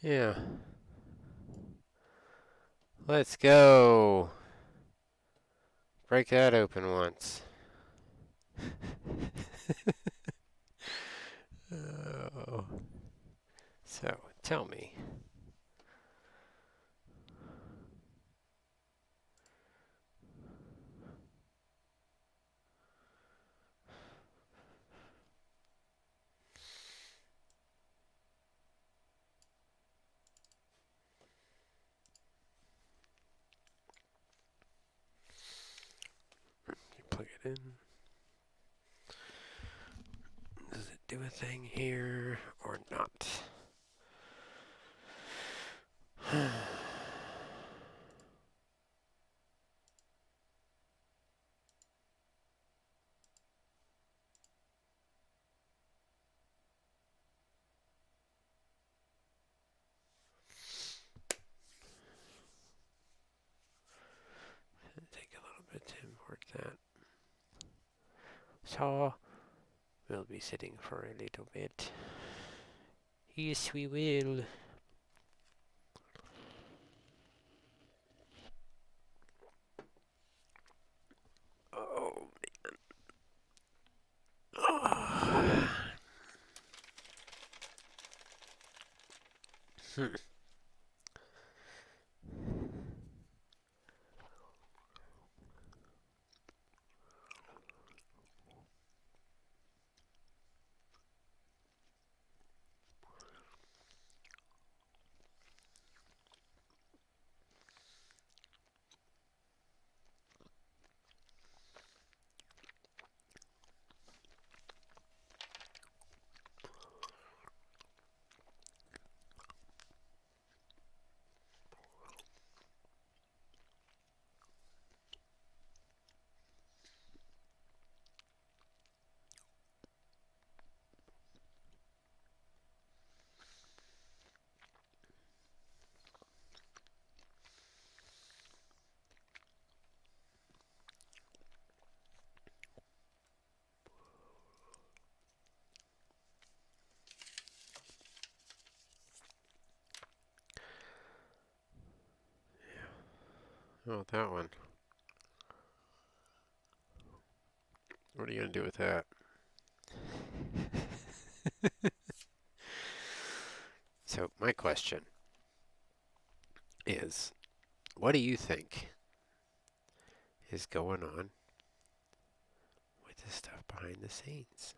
Yeah. Let's go. Break that open once. Oh. So, tell me. You plug it in. Does it do a thing here or not? Take a little bit to import that. So, we'll be sitting for a little bit. Yes, we will. Oh, man. Oh, that one. What are you going to do with that? So, my question is, what do you think is going on with the stuff behind the scenes?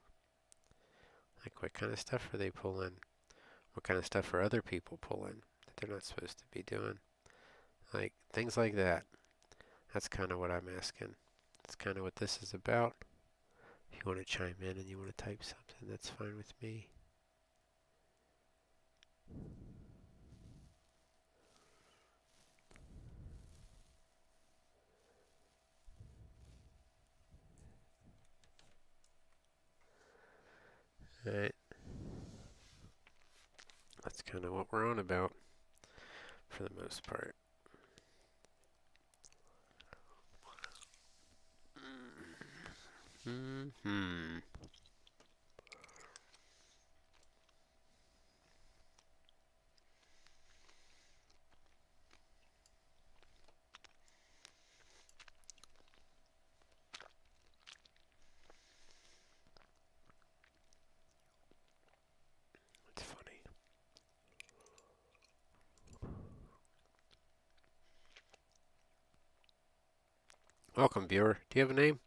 Like, what kind of stuff are they pulling? What kind of stuff are other people pulling that they're not supposed to be doing? Like, things like that. That's kind of what I'm asking. That's kind of what this is about. If you want to chime in and you want to type something, that's fine with me. Alright, that's kind of what we're on about for the most part. Hmm. It's funny. Welcome, viewer. Do you have a name?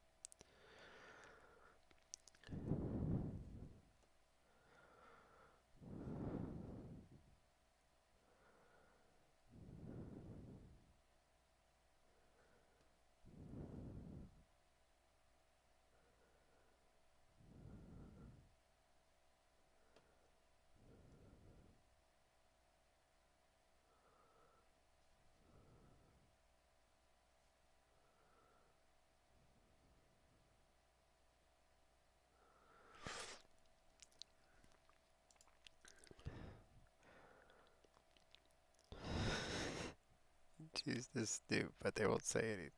Choose this dude, but they won't say anything.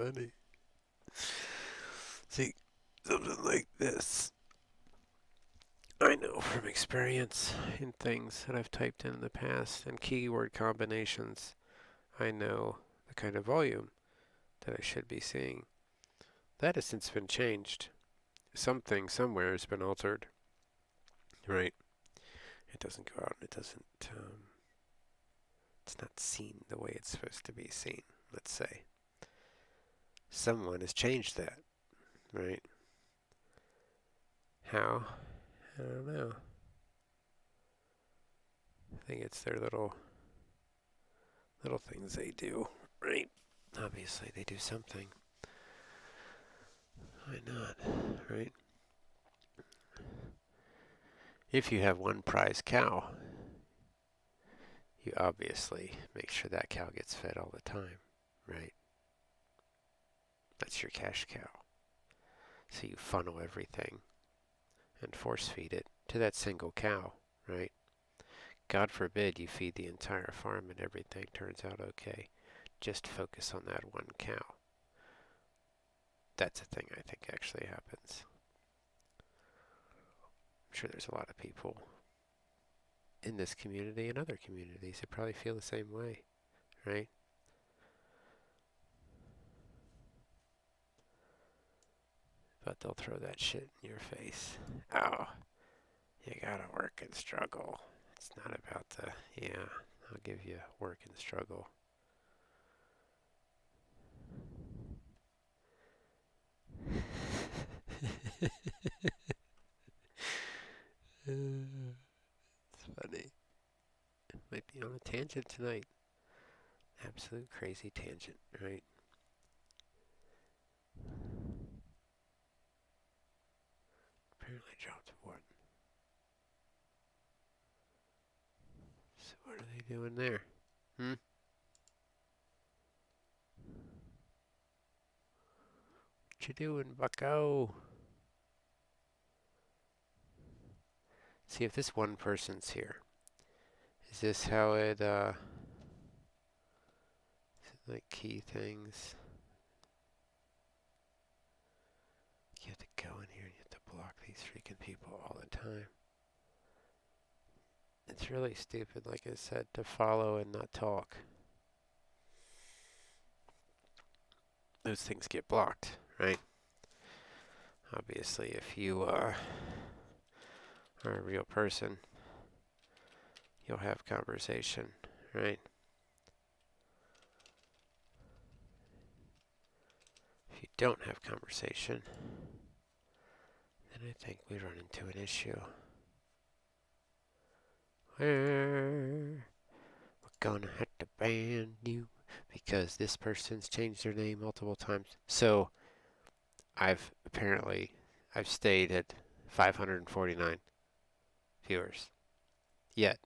funny. See, something like this, I know from experience in things that I've typed in the past and keyword combinations, I know the kind of volume that I should be seeing. That has since been changed. Something somewhere has been altered, right? It doesn't go out and it doesn't, it's not seen the way it's supposed to be seen, let's say. Someone has changed that, right? How? I don't know. I think it's their little things they do, right? Obviously they do something. Why not, right? If you have one prize cow, you obviously make sure that cow gets fed all the time, right? That's your cash cow. So you funnel everything and force feed it to that single cow, right? God forbid you feed the entire farm and everything turns out okay. Just focus on that one cow. That's a thing I think actually happens. I'm sure there's a lot of people in this community and other communities that probably feel the same way, right? But they'll throw that shit in your face. Oh, you gotta work and struggle. It's not about the, yeah, I'll give you work and struggle. It's funny. Might be on a tangent tonight. Absolute crazy tangent, right? Apparently dropped one. So what are they doing there? What you doing, bucko? See if this one person's here. Is this how it, like key things? You have to go in here and you have to block these freaking people all the time. It's really stupid, like I said, to follow and not talk. Those things get blocked, right? Obviously, if you are a real person, you'll have conversation, right? If you don't have conversation, then I think we run into an issue where we're gonna have to ban you because this person's changed their name multiple times. So I've stayed at 549 viewers. Yet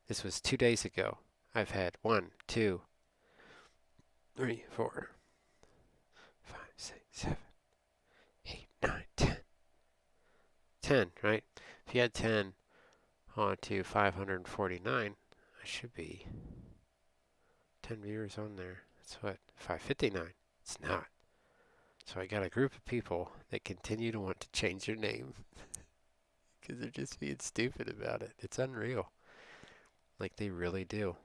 this was 2 days ago. I've had 1, 2, 3, 4, 5, 6, 7, 8, 9, 10. 10, right? If you had 10 on to 549, I should be 10 viewers on there. That's what, 559? It's not. So I got a group of people that continue to want to change their name because they're just being stupid about it. It's unreal. Like they really do.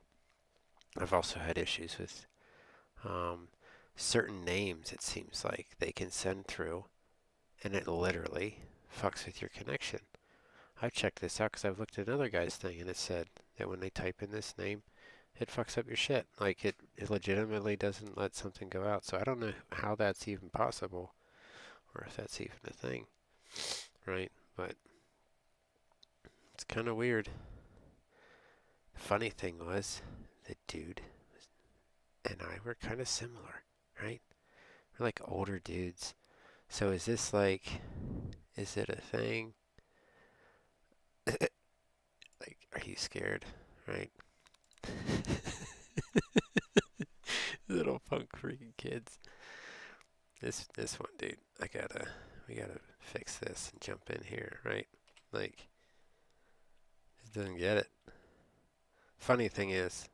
I've also had issues with certain names, it seems like they can send through and it literally fucks with your connection. I've checked this out because I've looked at another guy's thing and it said that when they type in this name, it fucks up your shit. Like it legitimately doesn't let something go out. So I don't know how that's even possible or if that's even a thing, right? But it's kind of weird. The funny thing was, the dude and I were kind of similar, right? We're like older dudes. So is this like, is it a thing? Like, are you scared, right? Little punk freaking kids. This one, dude. We gotta fix this and jump in here, right? Like, it doesn't get it. Funny thing is,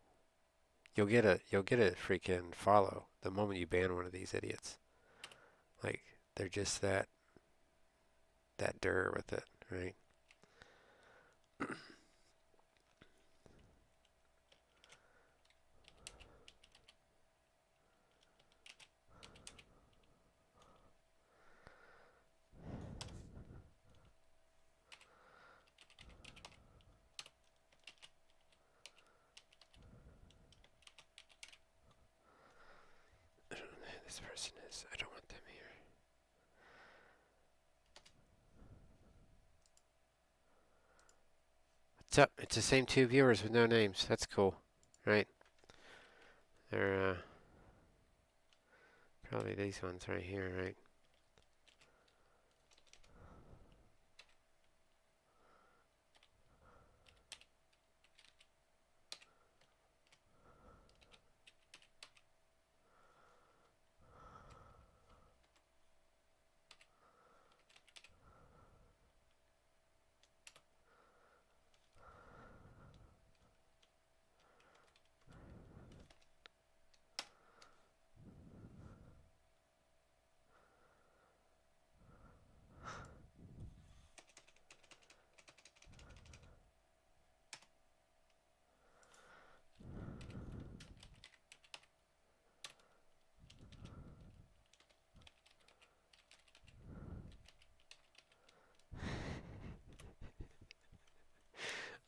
you'll get a freaking follow, the moment you ban one of these idiots. Like, they're just that with it, right? I don't know who this person is. I don't want them here. What's up? It's the same two viewers with no names. That's cool, right? They're probably these ones right here, right?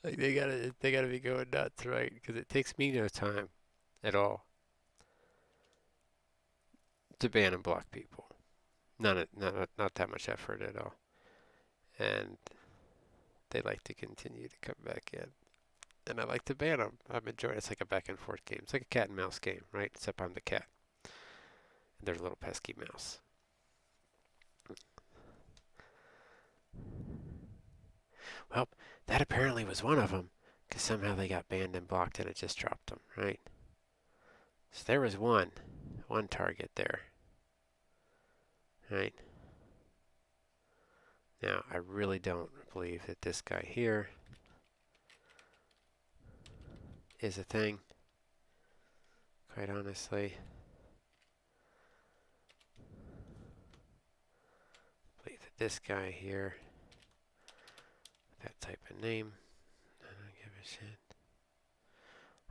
Like they gotta be going nuts, right? Because it takes me no time at all to ban and block people. Not that much effort at all. And they like to continue to come back in. And I like to ban them. I'm enjoying it. It's like a back and forth game. It's like a cat and mouse game, right? Except I'm the cat. And there's a little pesky mouse. Well, that apparently was one of them. Because somehow they got banned and blocked and it just dropped them, right? So there was one target there, right? Now, I really don't believe that this guy here is a thing, quite honestly. I believe that this guy here, that type of name, I don't give a shit.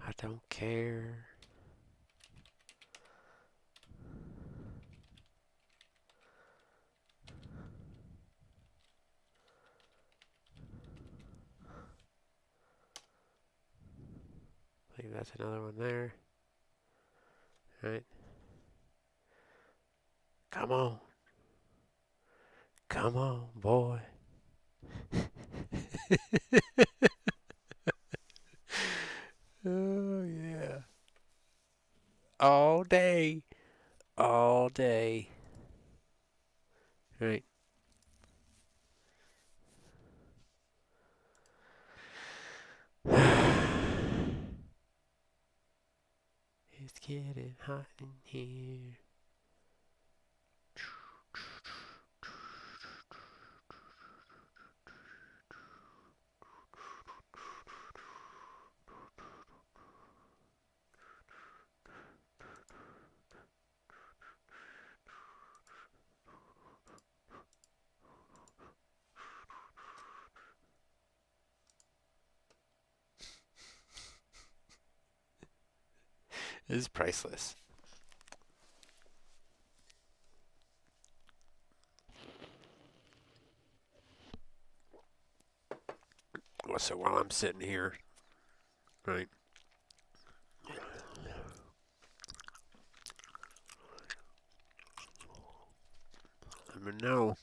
I don't care. I believe that's another one there. Right? Come on. Come on, boy. Oh, yeah. All day. All day. Right? It's getting hot in here. This is priceless. Well, so while I'm sitting here, right? Let me know.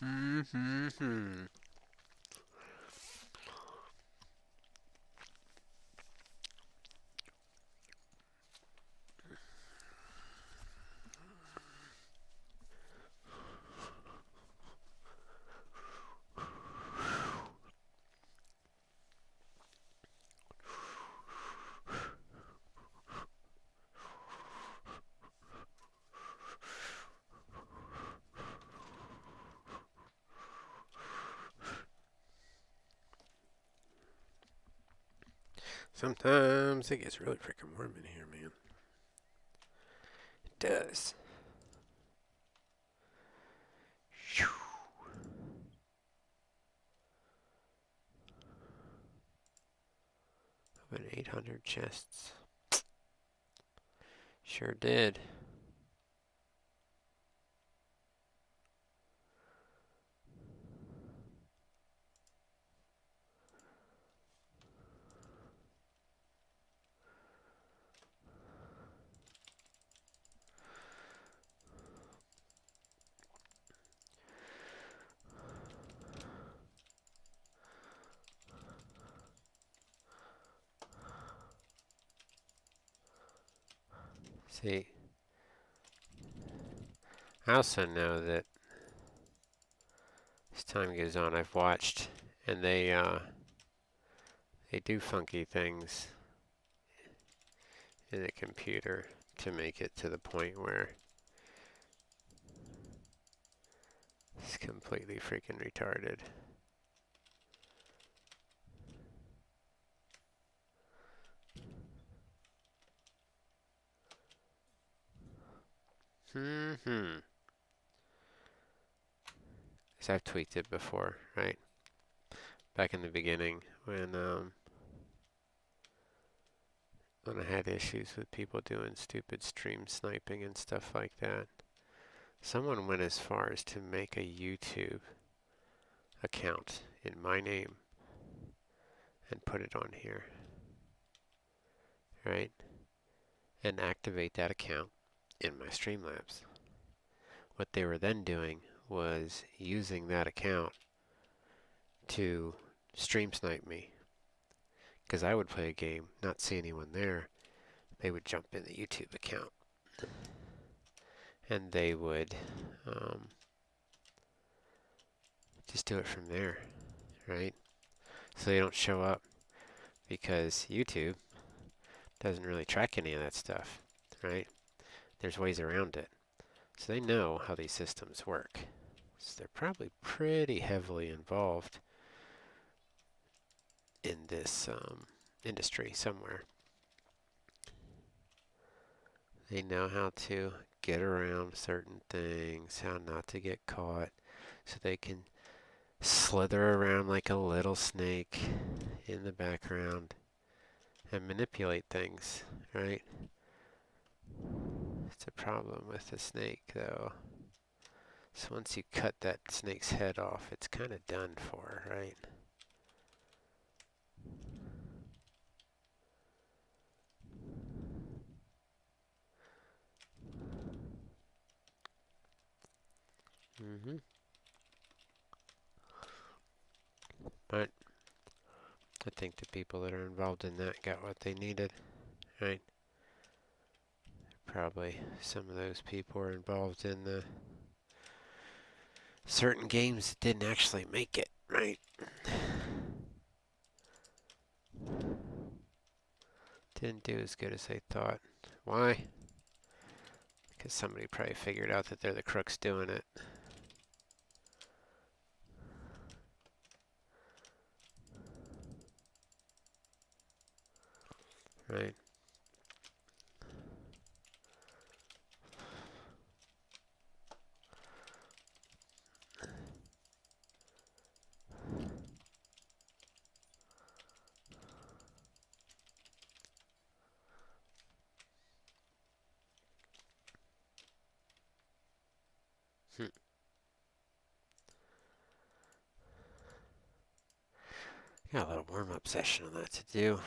Mm-hmm. Sometimes it gets really freaking warm in here, man. It does. Phew. About 800 chests. Sure did. See, I also know that as time goes on, I've watched, and they do funky things in the computer to make it to the point where it's completely freaking retarded. As I've tweaked it before, right? Back in the beginning when I had issues with people doing stupid stream sniping and stuff like that. Someone went as far as to make a YouTube account in my name and put it on here, right? And activate that account in my Streamlabs. What they were then doing was using that account to stream snipe me. Because I would play a game, not see anyone there, they would jump in the YouTube account. And they would just do it from there, right? So they don't show up because YouTube doesn't really track any of that stuff, right? There's ways around it. So they know how these systems work. So they're probably pretty heavily involved in this industry somewhere. They know how to get around certain things, how not to get caught, so they can slither around like a little snake in the background and manipulate things, right? It's a problem with the snake, though. So once you cut that snake's head off, it's kind of done for, right? But I think the people that are involved in that got what they needed, right? Probably some of those people were involved in the certain games that didn't actually make it, right? Didn't do as good as they thought. Why? Because somebody probably figured out that they're the crooks doing it. Right? Got a little warm-up session on that to do.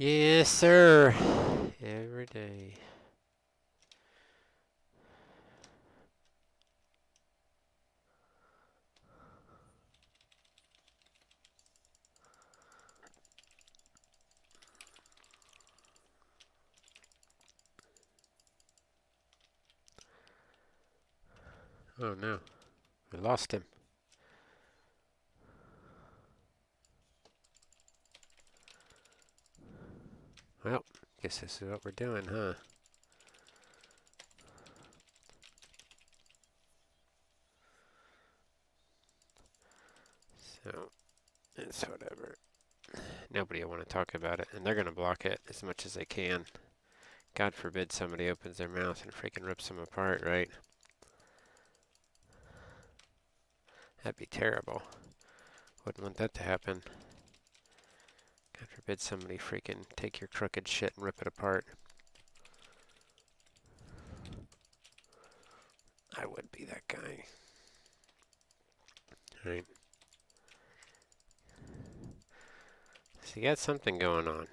Yes, sir. Every day. Oh no, we lost him. Well, guess this is what we're doing, huh? So, it's whatever. Nobody will want to talk about it, and they're going to block it as much as they can. God forbid somebody opens their mouth and freaking rips them apart, right? That'd be terrible. Wouldn't want that to happen. God forbid somebody freaking take your crooked shit and rip it apart. I would be that guy. Right? So you got something going on.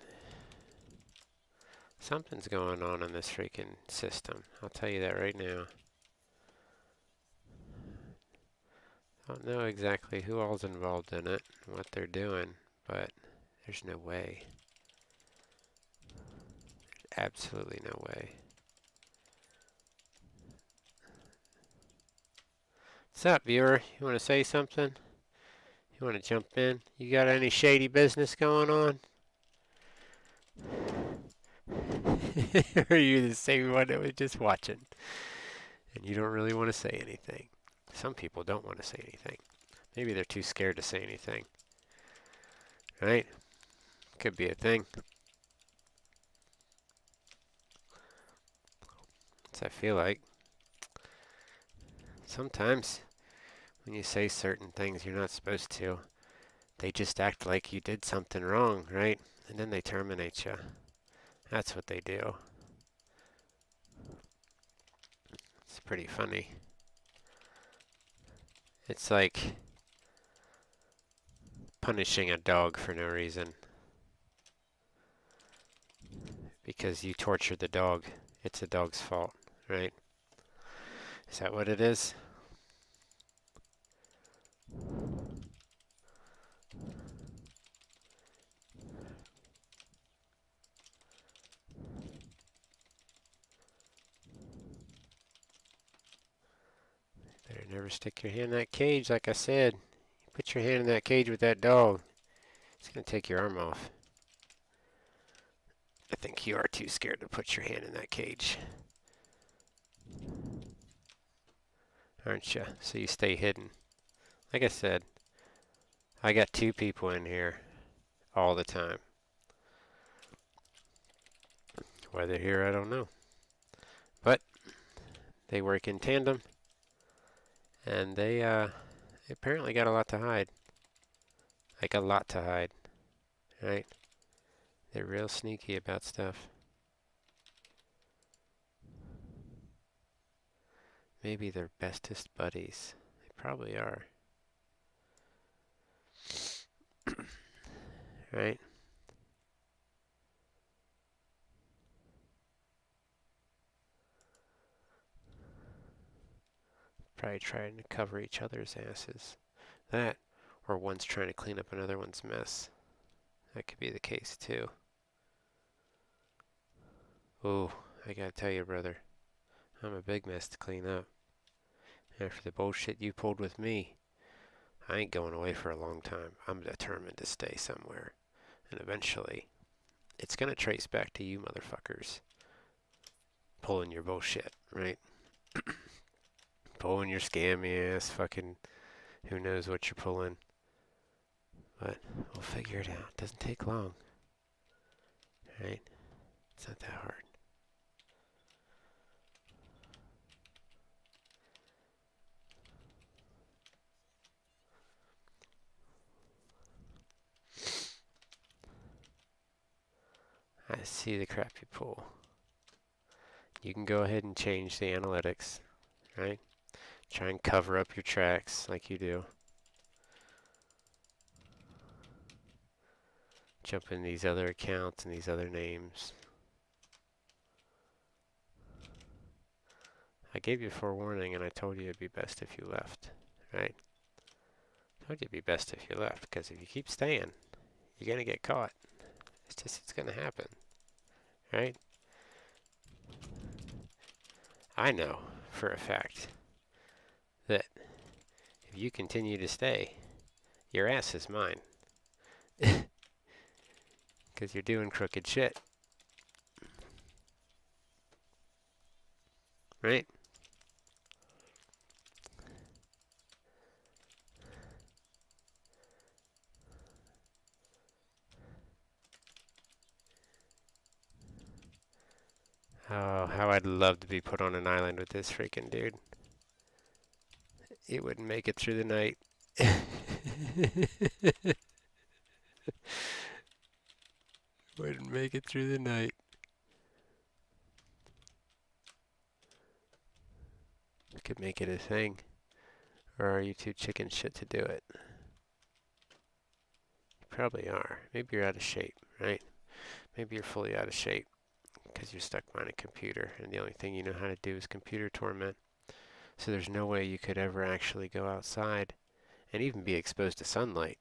Something's going on in this freaking system. I'll tell you that right now. I don't know exactly who all's involved in it and what they're doing, but there's no way. Absolutely no way. What's up, viewer? You want to say something? You want to jump in? You got any shady business going on? Or are you the same one that was just watching? And you don't really want to say anything. Some people don't want to say anything. Maybe they're too scared to say anything. Right? Could be a thing. So I feel like sometimes when you say certain things you're not supposed to, they just act like you did something wrong, right? And then they terminate you. That's what they do. It's pretty funny. It's like punishing a dog for no reason. Because you tortured the dog. It's a dog's fault, right? Is that what it is? Better never stick your hand in that cage, like I said. You put your hand in that cage with that dog, it's going to take your arm off. I think you are too scared to put your hand in that cage. Aren't you? So you stay hidden. Like I said, I got 2 people in here all the time. Why they're here, I don't know. But they work in tandem, and they apparently got a lot to hide. Like a lot to hide, right? They're real sneaky about stuff. Maybe they're bestest buddies. They probably are. Right? Probably trying to cover each other's asses. That, or one's trying to clean up another one's mess. That could be the case too. Ooh, I gotta tell you, brother, I'm a big mess to clean up. After the bullshit you pulled with me, I ain't going away for a long time. I'm determined to stay somewhere. And eventually, it's gonna trace back to you motherfuckers pulling your bullshit, right? Pulling your scammy ass fucking who knows what you're pulling. But we'll figure it out. It doesn't take long. Right? It's not that hard. I see the crap you pull. You can go ahead and change the analytics, right? Try and cover up your tracks like you do. Jump in these other accounts and these other names. I gave you forewarning and I told you it'd be best if you left, right? I told you it'd be best if you left, because if you keep staying, you're gonna get caught. It's gonna happen, right? I know for a fact if you continue to stay, your ass is mine. Because you're doing crooked shit. Right? Oh, how I'd love to be put on an island with this freaking dude. It wouldn't make it through the night. Wouldn't make it through the night. Could make it a thing. Or are you too chicken shit to do it? You probably are. Maybe you're out of shape, right? Maybe you're fully out of shape because you're stuck behind a computer and the only thing you know how to do is computer torment. So there's no way you could ever actually go outside and even be exposed to sunlight,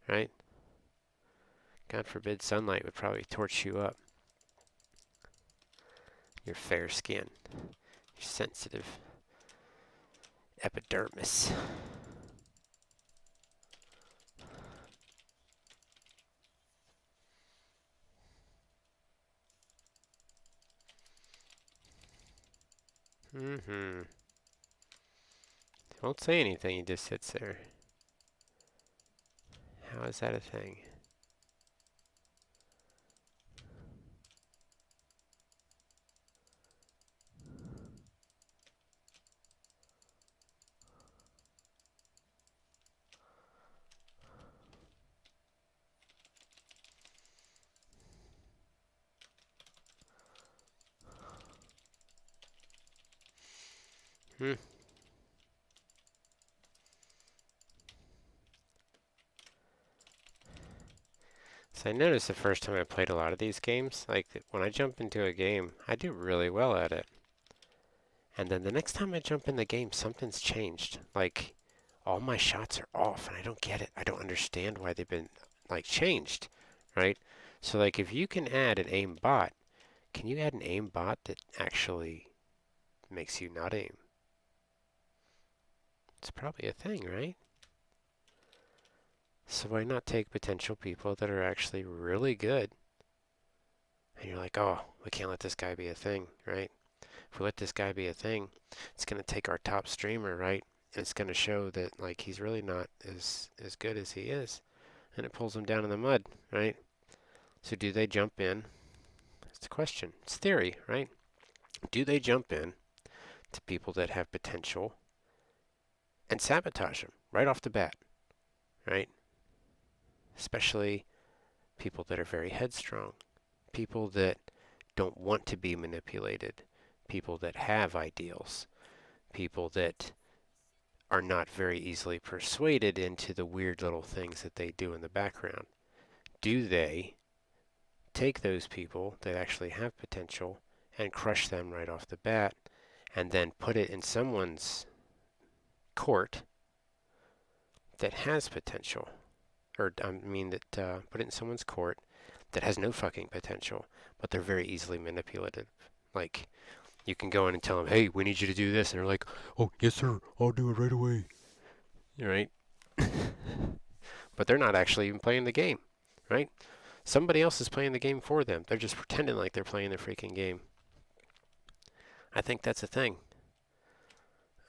right? God forbid sunlight would probably torch you up. Your fair skin, your sensitive epidermis. Mm-hmm. Won't say anything, he just sits there. How is that a thing? Hmm. So I noticed the first time I played a lot of these games, like when I jump into a game, I do really well at it. And then the next time I jump in the game, something's changed. Like all my shots are off and I don't get it. I don't understand why they've been like changed, right? So like if you can add an aim bot, can you add an aim bot that actually makes you not aim? It's probably a thing, right? So why not take potential people that are actually really good? And you're like, oh, we can't let this guy be a thing, right? If we let this guy be a thing, it's going to take our top streamer, right? And it's going to show that like he's really not as good as he is. And it pulls him down in the mud, right? So do they jump in? It's the question. It's theory, right? Do they jump in to people that have potential and sabotage them right off the bat, right? Especially people that are very headstrong, people that don't want to be manipulated, people that have ideals, people that are not very easily persuaded into the weird little things that they do in the background. Do they take those people that actually have potential and crush them right off the bat and then put it in someone's court that has potential? Or, I mean, that put it in someone's court that has no fucking potential, but they're very easily manipulative. Like, you can go in and tell them, hey, we need you to do this. And they're like, oh, yes, sir, I'll do it right away. Right? But they're not actually even playing the game, right? Somebody else is playing the game for them. They're just pretending like they're playing the freaking game. I think that's a thing.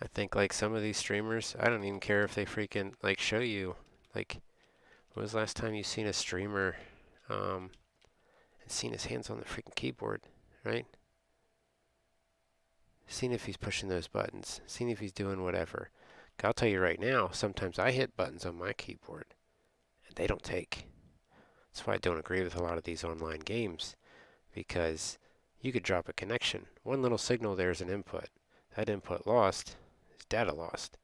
I think like some of these streamers, I don't even care if they freaking like show you, like, when was the last time you seen a streamer and seen his hands on the freaking keyboard, right? Seen if he's pushing those buttons, seen if he's doing whatever. I'll tell you right now, sometimes I hit buttons on my keyboard and they don't take. That's why I don't agree with a lot of these online games, because you could drop a connection. One little signal there is an input. That input lost is data lost.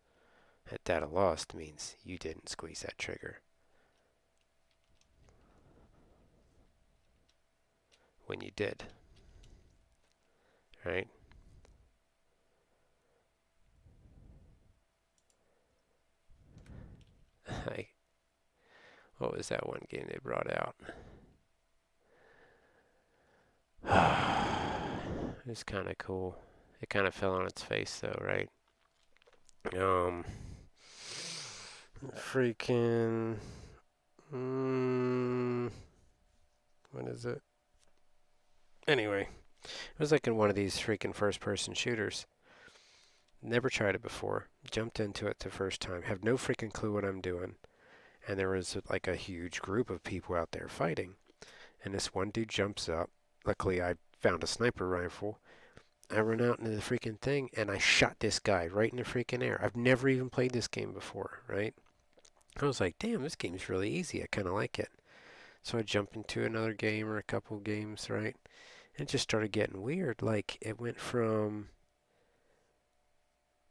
That data lost means you didn't squeeze that trigger when you did, right? Like, what was that one game they brought out? It was kind of cool. It kind of fell on its face though, right? Um, Freaking. What is it? Anyway, it was like in one of these freaking first-person shooters. Never tried it before. Jumped into it the first time. Have no freaking clue what I'm doing. And there was like a huge group of people out there fighting. And this one dude jumps up. Luckily, I found a sniper rifle. I run out into the freaking thing and I shot this guy right in the freaking air. I've never even played this game before, right? I was like, damn, this game's really easy. I kind of like it. So I jump into another game or a couple games, right? And it just started getting weird. Like, it went from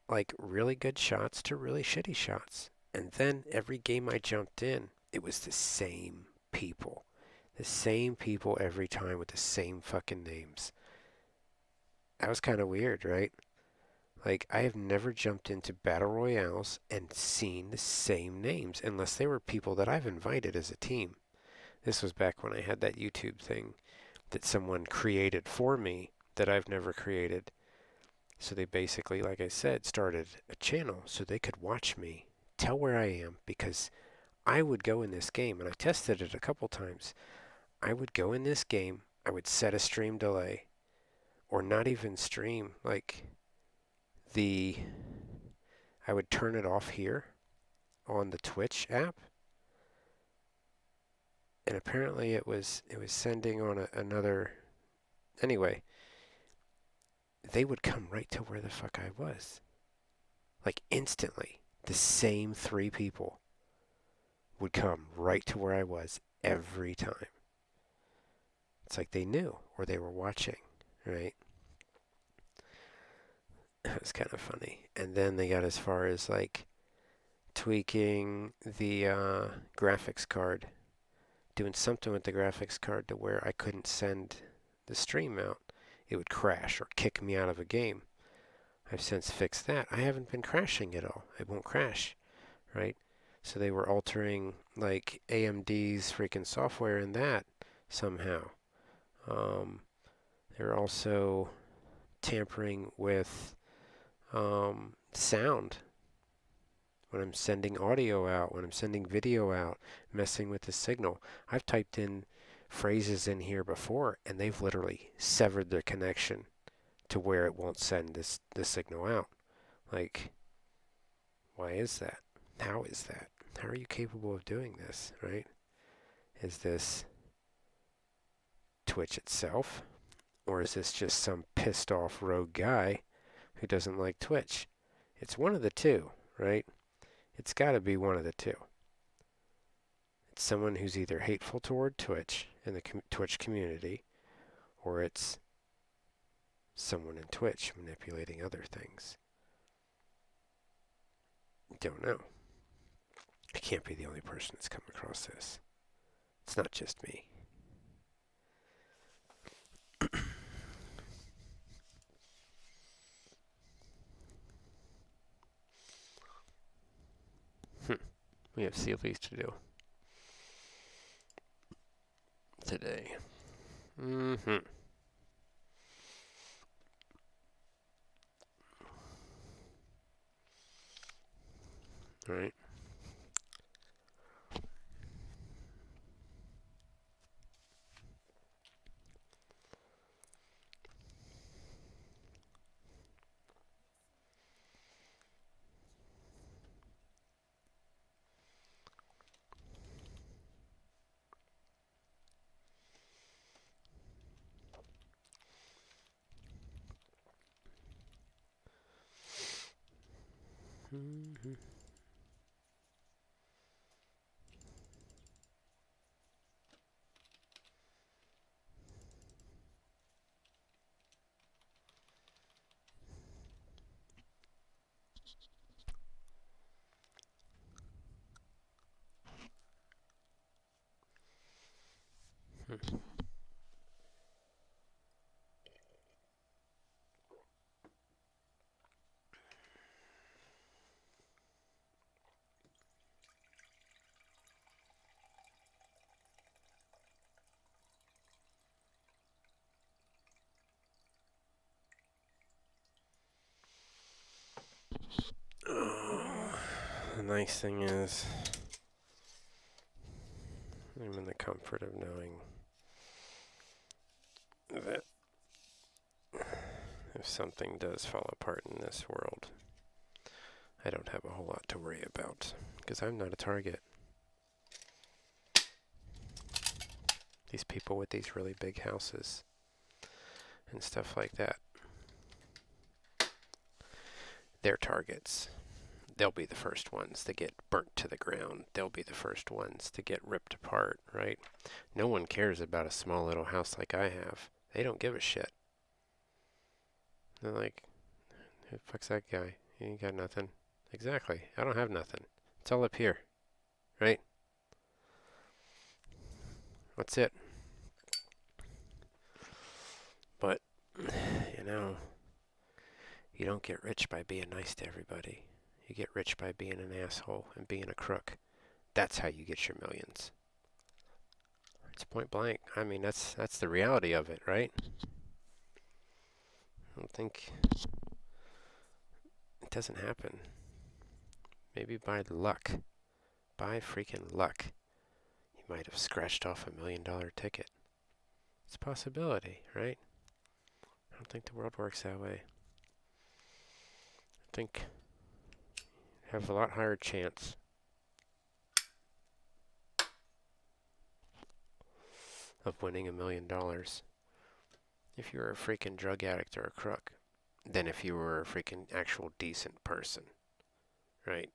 like really good shots to really shitty shots. And then every game I jumped in, it was the same people. The same people every time with the same fucking names. That was kind of weird, right? Like, I have never jumped into battle royales and seen the same names unless they were people that I've invited as a team. This was back when I had that YouTube thing that someone created for me that I've never created. So they basically, like I said, started a channel so they could watch me, tell where I am, because I would go in this game, and I tested it a couple times. I would go in this game, I would set a stream delay, or not even stream, like the, I would turn it off here on the Twitch app, and apparently it was sending on another, anyway, they would come right to where the fuck I was. Like instantly. The same three people would come right to where I was every time. It's like they knew or they were watching, right? It was kind of funny. And then they got as far as like tweaking the graphics card, doing something with the graphics card to where I couldn't send the stream out. It would crash or kick me out of a game. I've since fixed that. I haven't been crashing at all. It won't crash, right? So they were altering like AMD's freaking software in that somehow. They're also tampering with sound when I'm sending audio out, when I'm sending video out, messing with the signal. I've typed in phrases in here before, and they've literally severed their connection to where it won't send the signal out. Like, why is that? How is that? How are you capable of doing this, right? Is this Twitch itself? Or is this just some pissed off rogue guy who doesn't like Twitch? It's one of the two, right? It's got to be one of the two. It's someone who's either hateful toward Twitch and the Twitch community, or it's someone in Twitch manipulating other things. Don't know. I can't be the only person that's come across this. It's not just me. We have CLEs to do today. Mm-hmm. All right. Mm-hmm. nice thing is, I'm in the comfort of knowing that if something does fall apart in this world, I don't have a whole lot to worry about, because I'm not a target. These people with these really big houses and stuff like that, they're targets. They'll be the first ones to get burnt to the ground. They'll be the first ones to get ripped apart, right? No one cares about a small little house like I have. They don't give a shit. They're like, who the fuck's that guy? He ain't got nothing. Exactly. I don't have nothing. It's all up here, right? That's it. But, you know, you don't get rich by being nice to everybody. You get rich by being an asshole and being a crook. That's how you get your millions. It's point blank. I mean, that's the reality of it, right? I don't think it doesn't happen. Maybe by luck. By freaking luck. You might have scratched off $1 million ticket. It's a possibility, right? I don't think the world works that way. I think you have a lot higher chance of winning $1 million if you're a freaking drug addict or a crook than if you were a freaking actual decent person, right?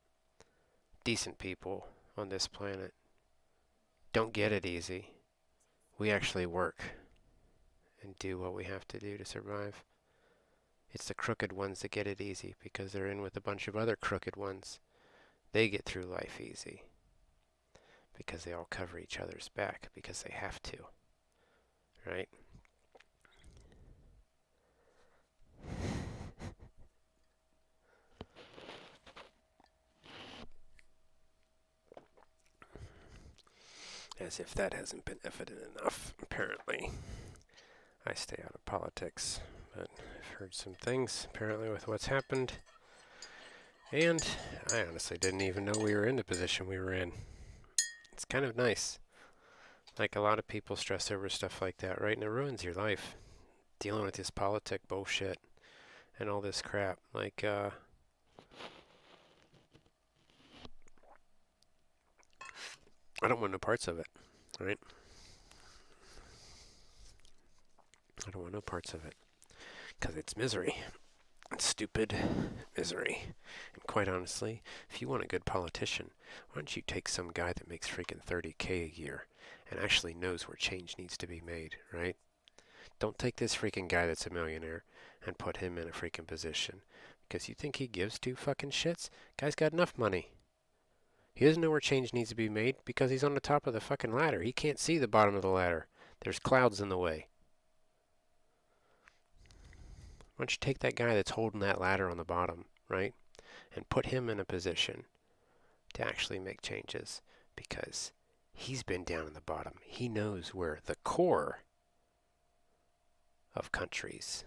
Decent people on this planet don't get it easy. We actually work and do what we have to do to survive. It's the crooked ones that get it easy because they're in with a bunch of other crooked ones. They get through life easy because they all cover each other's back because they have to, right? As if that hasn't been evident enough, apparently. I stay out of politics, but I've heard some things, apparently, with what's happened. And I honestly didn't even know we were in the position we were in. It's kind of nice. Like, a lot of people stress over stuff like that, right? And it ruins your life. Dealing with this politic bullshit and all this crap. Like, I don't want no parts of it, right? I don't want no parts of it. Because it's misery. It's stupid misery. And quite honestly, if you want a good politician, why don't you take some guy that makes freaking $30K a year and actually knows where change needs to be made, right? Don't take this freaking guy that's a millionaire and put him in a freaking position. Because you think he gives two fucking shits? Guy's got enough money. He doesn't know where change needs to be made because he's on the top of the fucking ladder. He can't see the bottom of the ladder. There's clouds in the way. Why don't you take that guy that's holding that ladder on the bottom, right? And put him in a position to actually make changes because he's been down in the bottom. He knows where the core of countries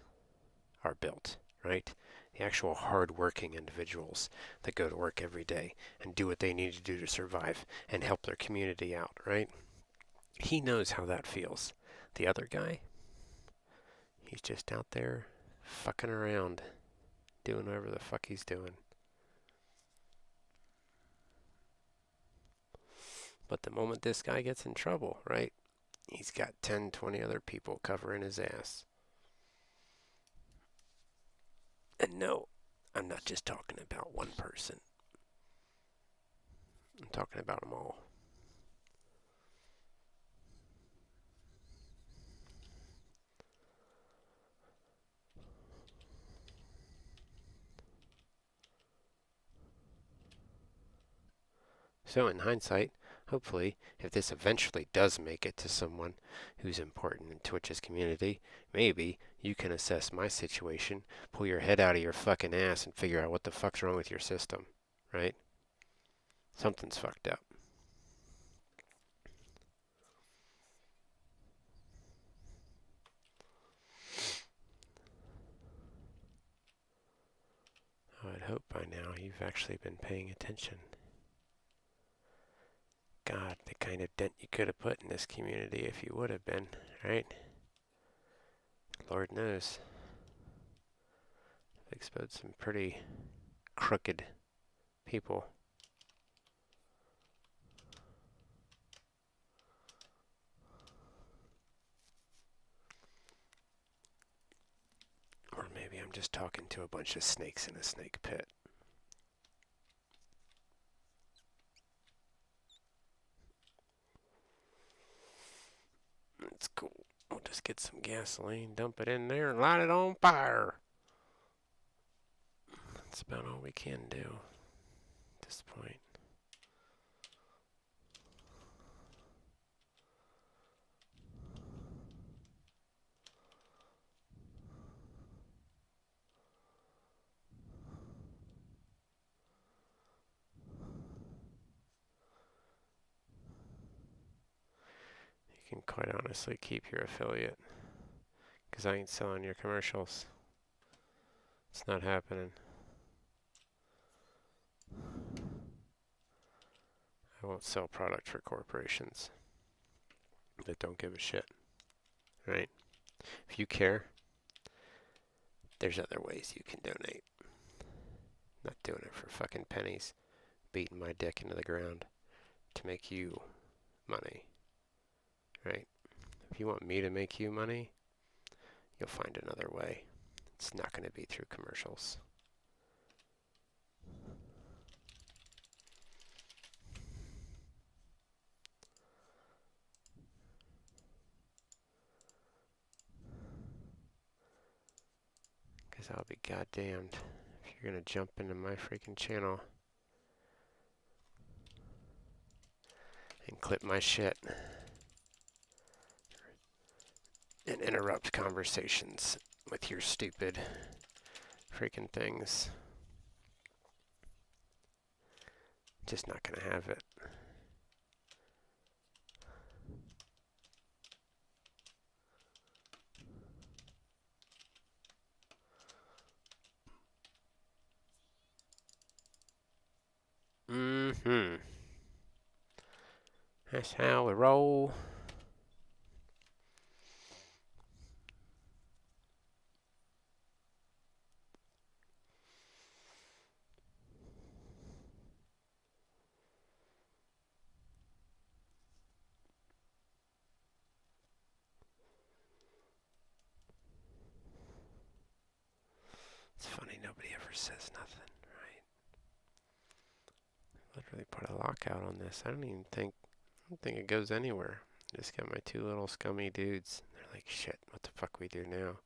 are built, right? The actual hard-working individuals that go to work every day and do what they need to do to survive and help their community out, right? He knows how that feels. The other guy, he's just out there fucking around, doing whatever the fuck he's doing. But the moment this guy gets in trouble, right, he's got 10, 20 other people covering his ass. And no, I'm not just talking about one person. I'm talking about them all. So in hindsight, hopefully, if this eventually does make it to someone who's important in Twitch's community, maybe you can assess my situation, pull your head out of your fucking ass and figure out what the fuck's wrong with your system, right? Something's fucked up. I'd hope by now you've actually been paying attention kind of dent you could have put in this community if you would have been, right? Lord knows. I've exposed some pretty crooked people. Or maybe I'm just talking to a bunch of snakes in a snake pit. That's cool. We'll just get some gasoline, dump it in there, and light it on fire. That's about all we can do at this point. You can quite honestly keep your affiliate, because I ain't selling your commercials. It's not happening. I won't sell product for corporations that don't give a shit, right? If you care, there's other ways you can donate. Not doing it for fucking pennies, beating my dick into the ground to make you money, right? If you want me to make you money, you'll find another way. It's not going to be through commercials. Because I'll be goddamned if you're going to jump into my freaking channel and clip my shit and interrupt conversations with your stupid freaking things. Just not going to have it. That's how we roll. It's funny, nobody ever says nothing, right? Literally put a lockout on this. I don't think it goes anywhere. Just got my two little scummy dudes. They're like, shit, what the fuck we do now?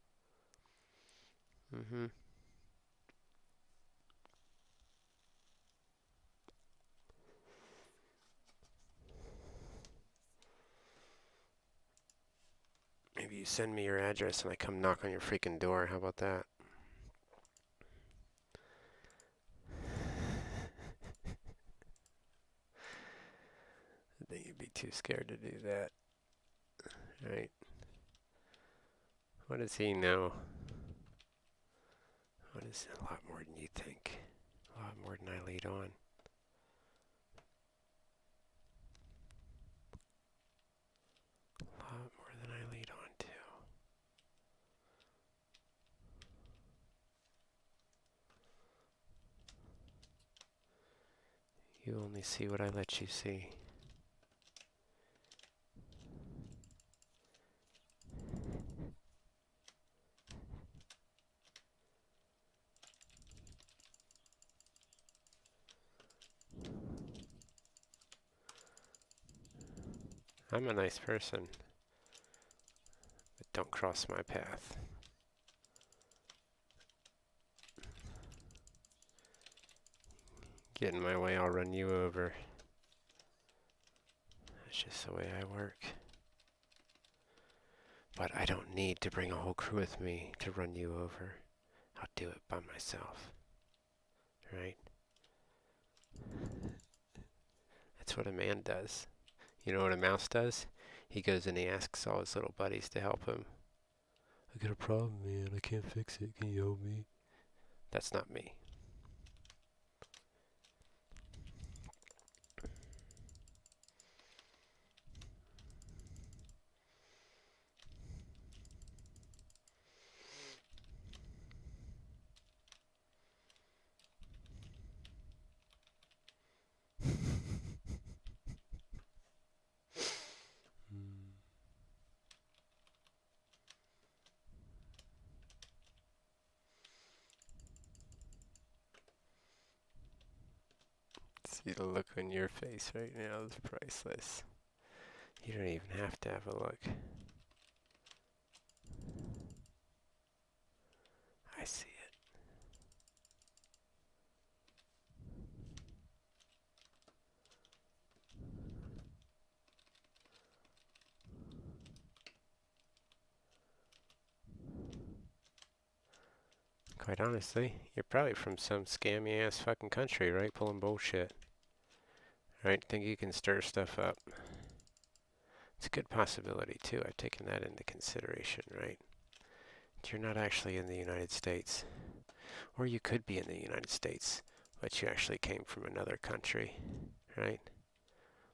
Maybe you send me your address and I come knock on your freaking door. How about that? I think you'd be too scared to do that. Right? What does he know? What is a lot more than you think? A lot more than I lead on. A lot more than I lead on to. You only see what I let you see. I'm a nice person, but don't cross my path. Get in my way, I'll run you over. That's just the way I work. But I don't need to bring a whole crew with me to run you over. I'll do it by myself. Right? That's what a man does. You know what a mouse does? He goes and he asks all his little buddies to help him. I got a problem, man. I can't fix it. Can you help me? That's not me. See the look on your face right now is priceless. You don't even have to have a look. I see it. Quite honestly, you're probably from some scammy ass fucking country, right? Pulling bullshit. Right? Think you can stir stuff up. It's a good possibility too. I've taken that into consideration, right? You're not actually in the United States. Or you could be in the United States, but you actually came from another country, right?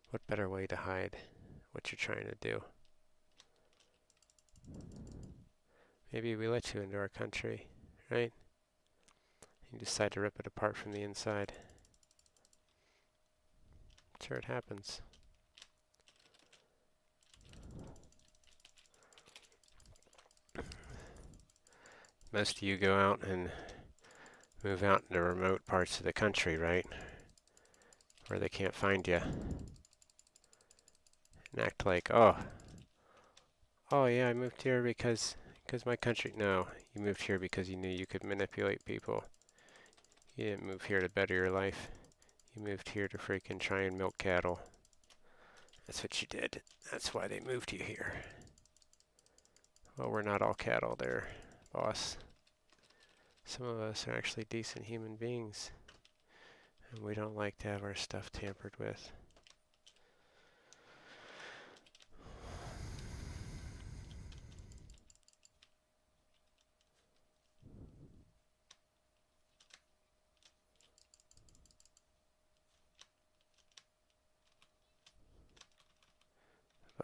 What better way to hide what you're trying to do? Maybe we let you into our country, right? You decide to rip it apart from the inside. Sure, it happens. Most of you go out and move out into remote parts of the country, right? Where they can't find you. And act like, oh yeah, I moved here because my country. No, you moved here because you knew you could manipulate people. You didn't move here to better your life. You moved here to freaking try and milk cattle. That's what you did. That's why they moved you here. Well, we're not all cattle there, boss. Some of us are actually decent human beings, and we don't like to have our stuff tampered with.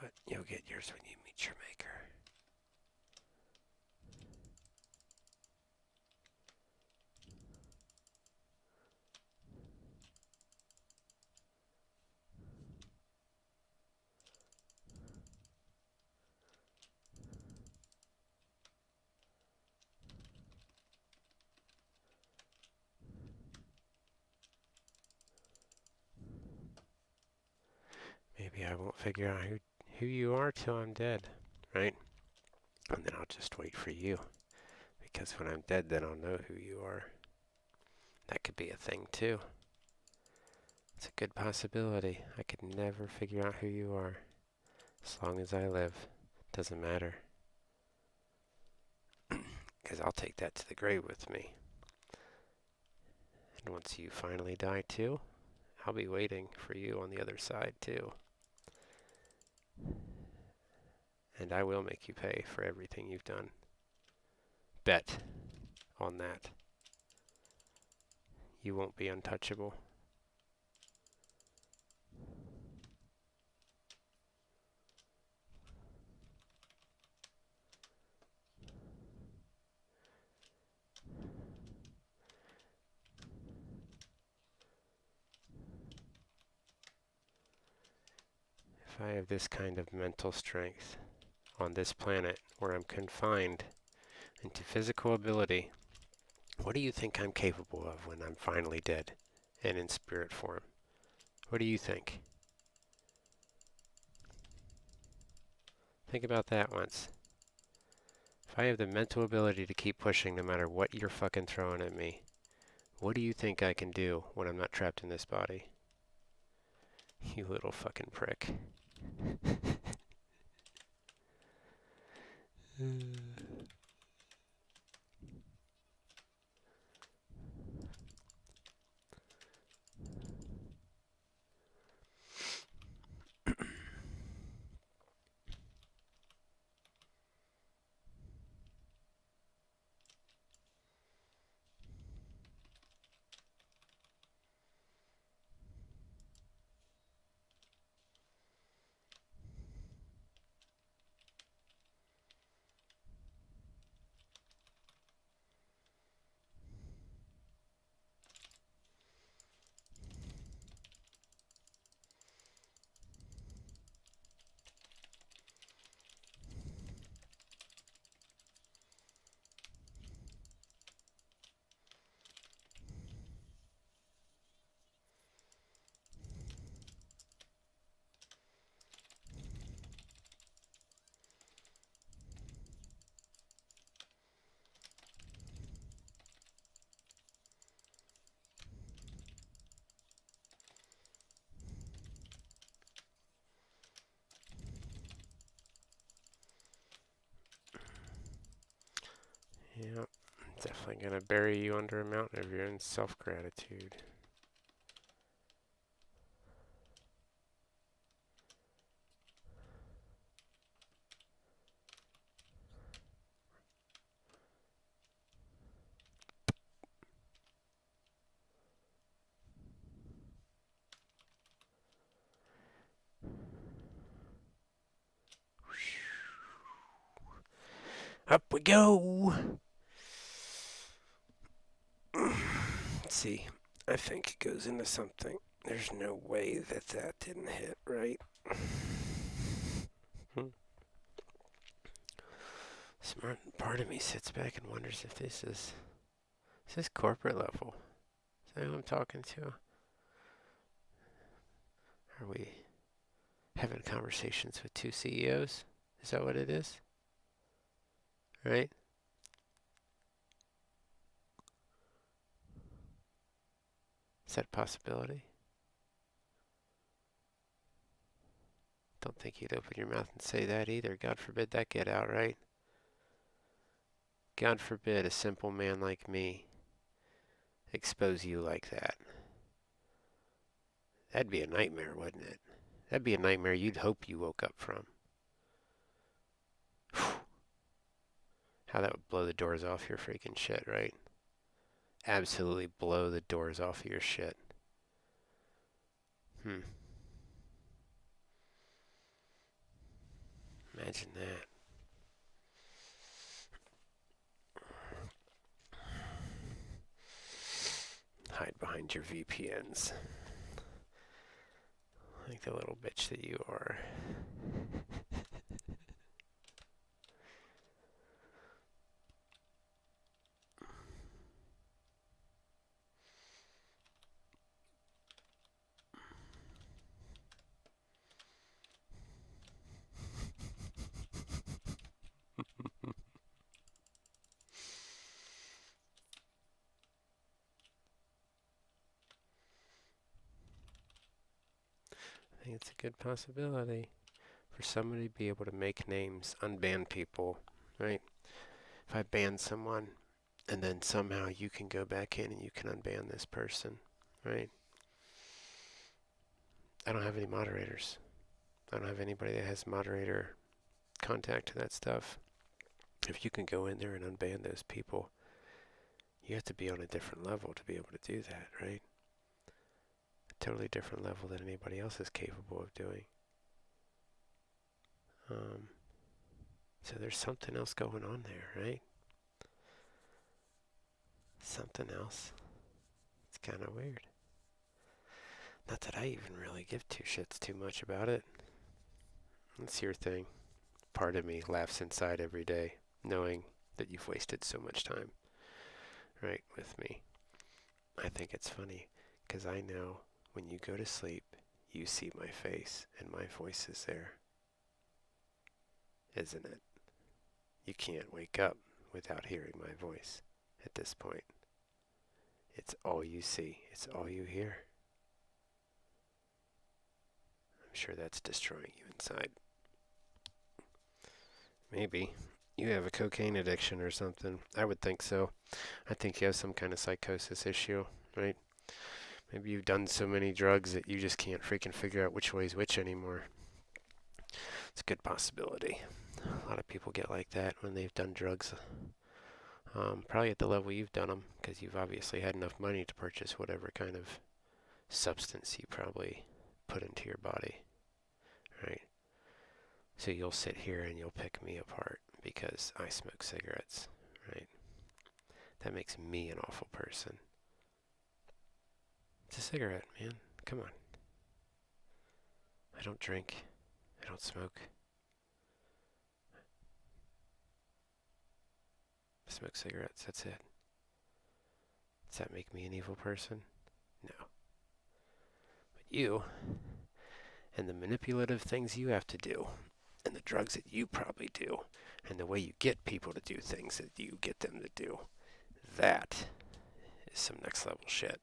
But you'll get yours when you meet your maker. Maybe I won't figure out who you are till I'm dead, right? And then I'll just wait for you. Because when I'm dead, then I'll know who you are. That could be a thing, too. It's a good possibility. I could never figure out who you are. As long as I live. Doesn't matter. Because I'll take that to the grave with me. And once you finally die, too, I'll be waiting for you on the other side, too. And I will make you pay for everything you've done. Bet on that. You won't be untouchable. If I have this kind of mental strength on this planet where I'm confined into physical ability, what do you think I'm capable of when I'm finally dead and in spirit form? What do you think? Think about that once. If I have the mental ability to keep pushing no matter what you're fucking throwing at me, what do you think I can do when I'm not trapped in this body? You little fucking prick. I'm gonna bury you under a mountain of your own self-gratitude. Up we go! Let's see. I think it goes into something. There's no way that that didn't hit, right? Smart part of me sits back and wonders if this is corporate level. Is that who I'm talking to? Are we having conversations with two CEOs? Is that what it is? Right? Is that a possibility? Don't think you'd open your mouth and say that either. God forbid that get out, right? God forbid a simple man like me expose you like that. That'd be a nightmare, wouldn't it? That'd be a nightmare you'd hope you woke up from. How that would blow the doors off your freaking shit, right? Absolutely blow the doors off of your shit. Imagine that. Hide behind your VPNs. Like the little bitch that you are. I think it's a good possibility for somebody to be able to make names, unban people, right? If I ban someone, and then somehow you can go back in and you can unban this person, right? I don't have any moderators. I don't have anybody that has moderator contact to that stuff. If you can go in there and unban those people, you have to be on a different level to be able to do that, right? A totally different level than anybody else is capable of doing. So there's something else going on there, right? Something else. It's kind of weird. Not that I even really give two shits too much about it. It's your thing. Part of me laughs inside every day, knowing that you've wasted so much time, right, with me. I think it's funny, because I know when you go to sleep, you see my face, and my voice is there. Isn't it? You can't wake up without hearing my voice at this point. It's all you see. It's all you hear. I'm sure that's destroying you inside. Maybe. You have a cocaine addiction or something. I would think so. I think you have some kind of psychosis issue, right? Maybe you've done so many drugs that you just can't freaking figure out which way is which anymore. It's a good possibility. A lot of people get like that when they've done drugs. Probably at the level you've done them, because you've obviously had enough money to purchase whatever kind of substance you probably put into your body, right? So you'll sit here and you'll pick me apart because I smoke cigarettes, right? That makes me an awful person. It's a cigarette, man. Come on. I don't drink. I don't smoke. I smoke cigarettes, that's it. Does that make me an evil person? No. But you, and the manipulative things you have to do, and the drugs that you probably do, and the way you get people to do things that you get them to do, that is some next level shit.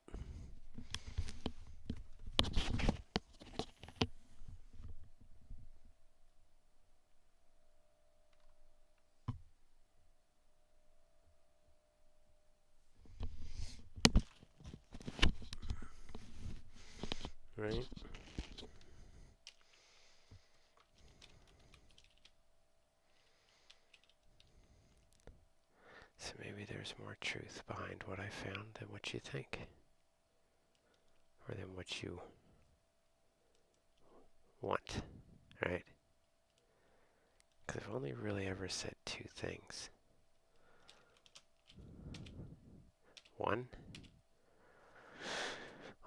right? So maybe there's more truth behind what I found than what you think, or than what you want, right? Because I've only really ever said two things. One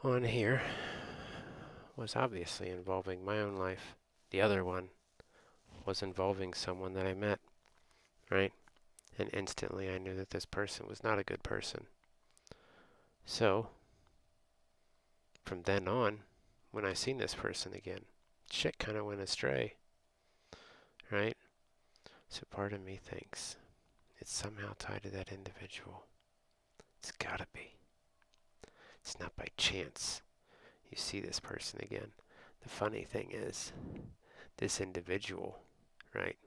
on here was obviously involving my own life. The other one was involving someone that I met, right? And instantly I knew that this person was not a good person. So, from then on, when I seen this person again, shit kind of went astray, right? So part of me thinks it's somehow tied to that individual. It's gotta be. It's not by chance you see this person again. The funny thing is, this individual, right,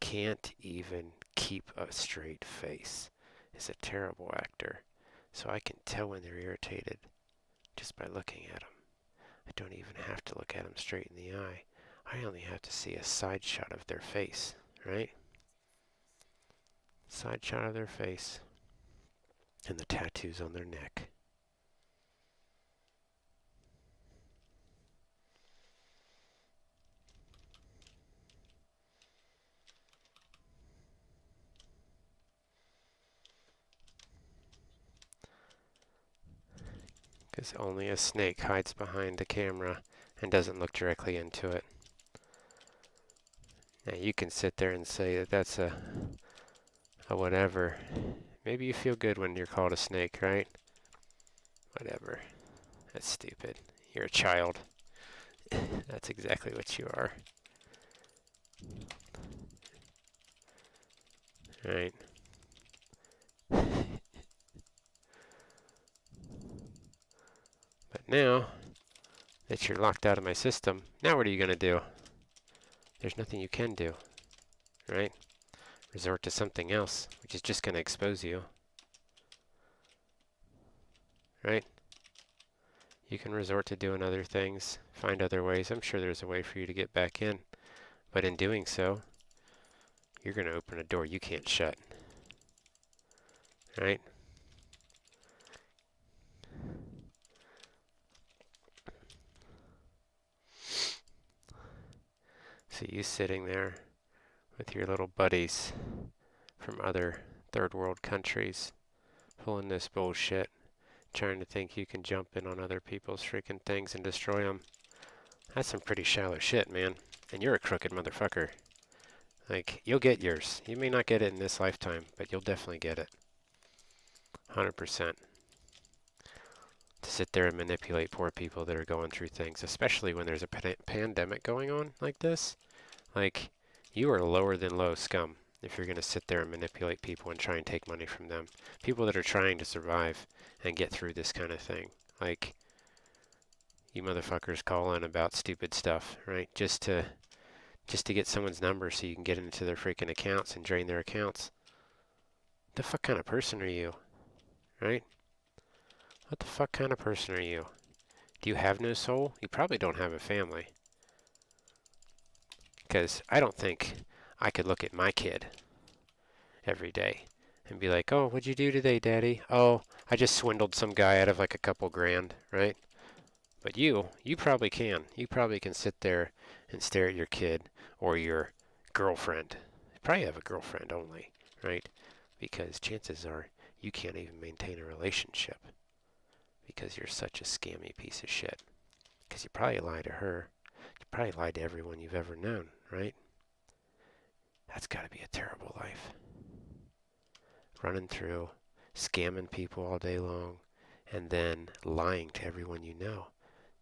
can't even keep a straight face. Is a terrible actor. So I can tell when they're irritated just by looking at them. I don't even have to look at them straight in the eye. I only have to see a side shot of their face, right? Side shot of their face and the tattoos on their neck. Because only a snake hides behind the camera and doesn't look directly into it. Now you can sit there and say that that's a whatever. Maybe you feel good when you're called a snake, right? Whatever. That's stupid. You're a child. That's exactly what you are. Right? But now that you're locked out of my system, now what are you going to do? There's nothing you can do, right? Resort to something else, which is just going to expose you, right? You can resort to doing other things, find other ways. I'm sure there's a way for you to get back in. But in doing so, you're going to open a door you can't shut, right? So you sitting there with your little buddies from other third world countries, pulling this bullshit, trying to think you can jump in on other people's freaking things and destroy them. That's some pretty shallow shit, man. And you're a crooked motherfucker. Like, you'll get yours. You may not get it in this lifetime, but you'll definitely get it. 100%. To sit there and manipulate poor people that are going through things, especially when there's a pandemic going on like this. Like, you are lower than low scum if you're going to sit there and manipulate people and try and take money from them. People that are trying to survive and get through this kind of thing. Like, you motherfuckers call in about stupid stuff, right? Just to get someone's number so you can get into their freaking accounts and drain their accounts. The fuck kind of person are you, right? What the fuck kind of person are you? Do you have no soul? You probably don't have a family. Because I don't think I could look at my kid every day and be like, oh, what'd you do today, Daddy? Oh, I just swindled some guy out of like a couple grand, right? But you probably can. You probably can sit there and stare at your kid or your girlfriend. You probably have a girlfriend only, right? Because chances are you can't even maintain a relationship because you're such a scammy piece of shit. Because you probably lied to her. You probably lied to everyone you've ever known, right? That's got to be a terrible life. Running through, scamming people all day long, and then lying to everyone you know.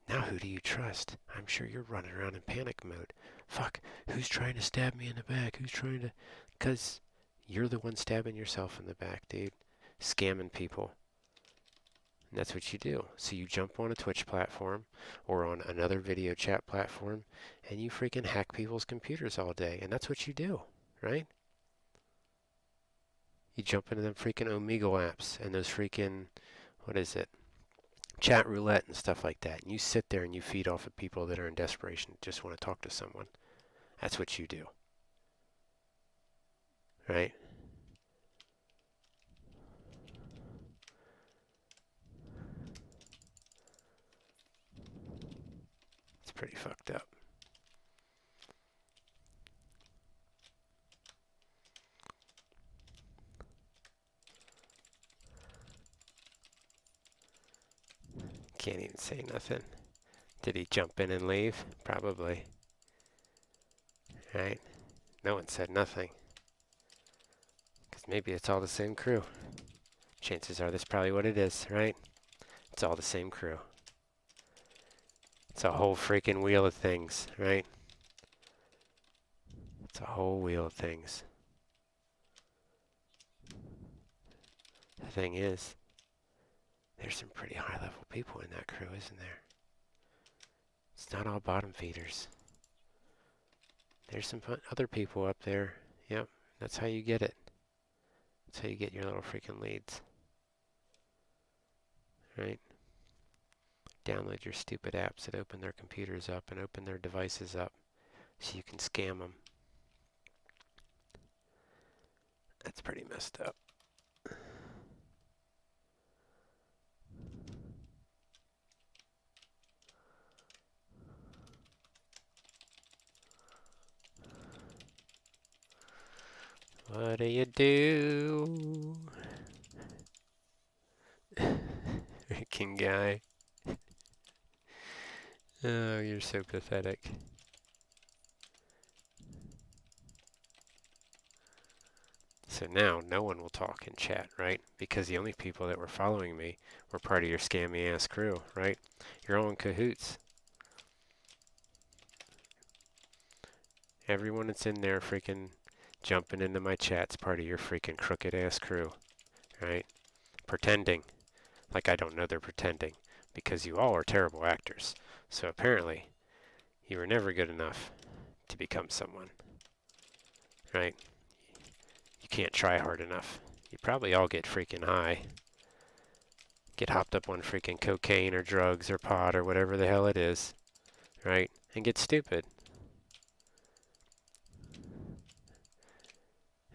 Now who do you trust? I'm sure you're running around in panic mode. Fuck, who's trying to stab me in the back? Who's trying to... Because you're the one stabbing yourself in the back, dude. Scamming people. And that's what you do. So you jump on a Twitch platform or on another video chat platform and you freaking hack people's computers all day. And that's what you do, right? You jump into them freaking Omegle apps and those freaking, what is it? chat roulette and stuff like that. And you sit there and you feed off of people that are in desperation, just want to talk to someone. That's what you do, right? It's pretty fucked up. Can't even say nothing. Did he jump in and leave? Probably. Right? No one said nothing. Because maybe it's all the same crew. Chances are that's probably what it is, right? It's all the same crew. It's a whole freaking wheel of things, right? It's a whole wheel of things. The thing is, there's some pretty high-level people in that crew, isn't there? It's not all bottom feeders. There's some other people up there. Yep, that's how you get it. That's how you get your little freaking leads. Right? Download your stupid apps that open their computers up and open their devices up so you can scam them. That's pretty messed up. What do you do? Freaking guy. Oh, you're so pathetic. So now no one will talk in chat, right? Because the only people that were following me were part of your scammy ass crew, right? You're all in cahoots. Everyone that's in there freaking jumping into my chat's part of your freaking crooked ass crew, right? Pretending like I don't know they're pretending because you all are terrible actors. So apparently you were never good enough to become someone, right? You can't try hard enough. You probably all get freaking high. Get hopped up on freaking cocaine or drugs or pot or whatever the hell it is, right? And get stupid.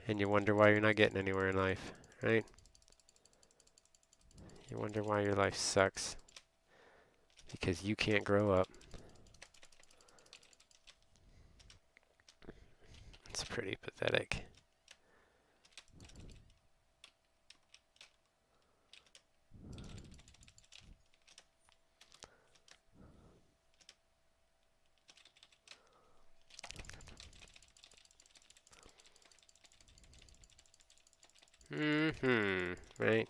And you wonder why you're not getting anywhere in life, right? You wonder why your life sucks. Because you can't grow up. It's pretty pathetic. Right?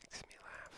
Makes me laugh.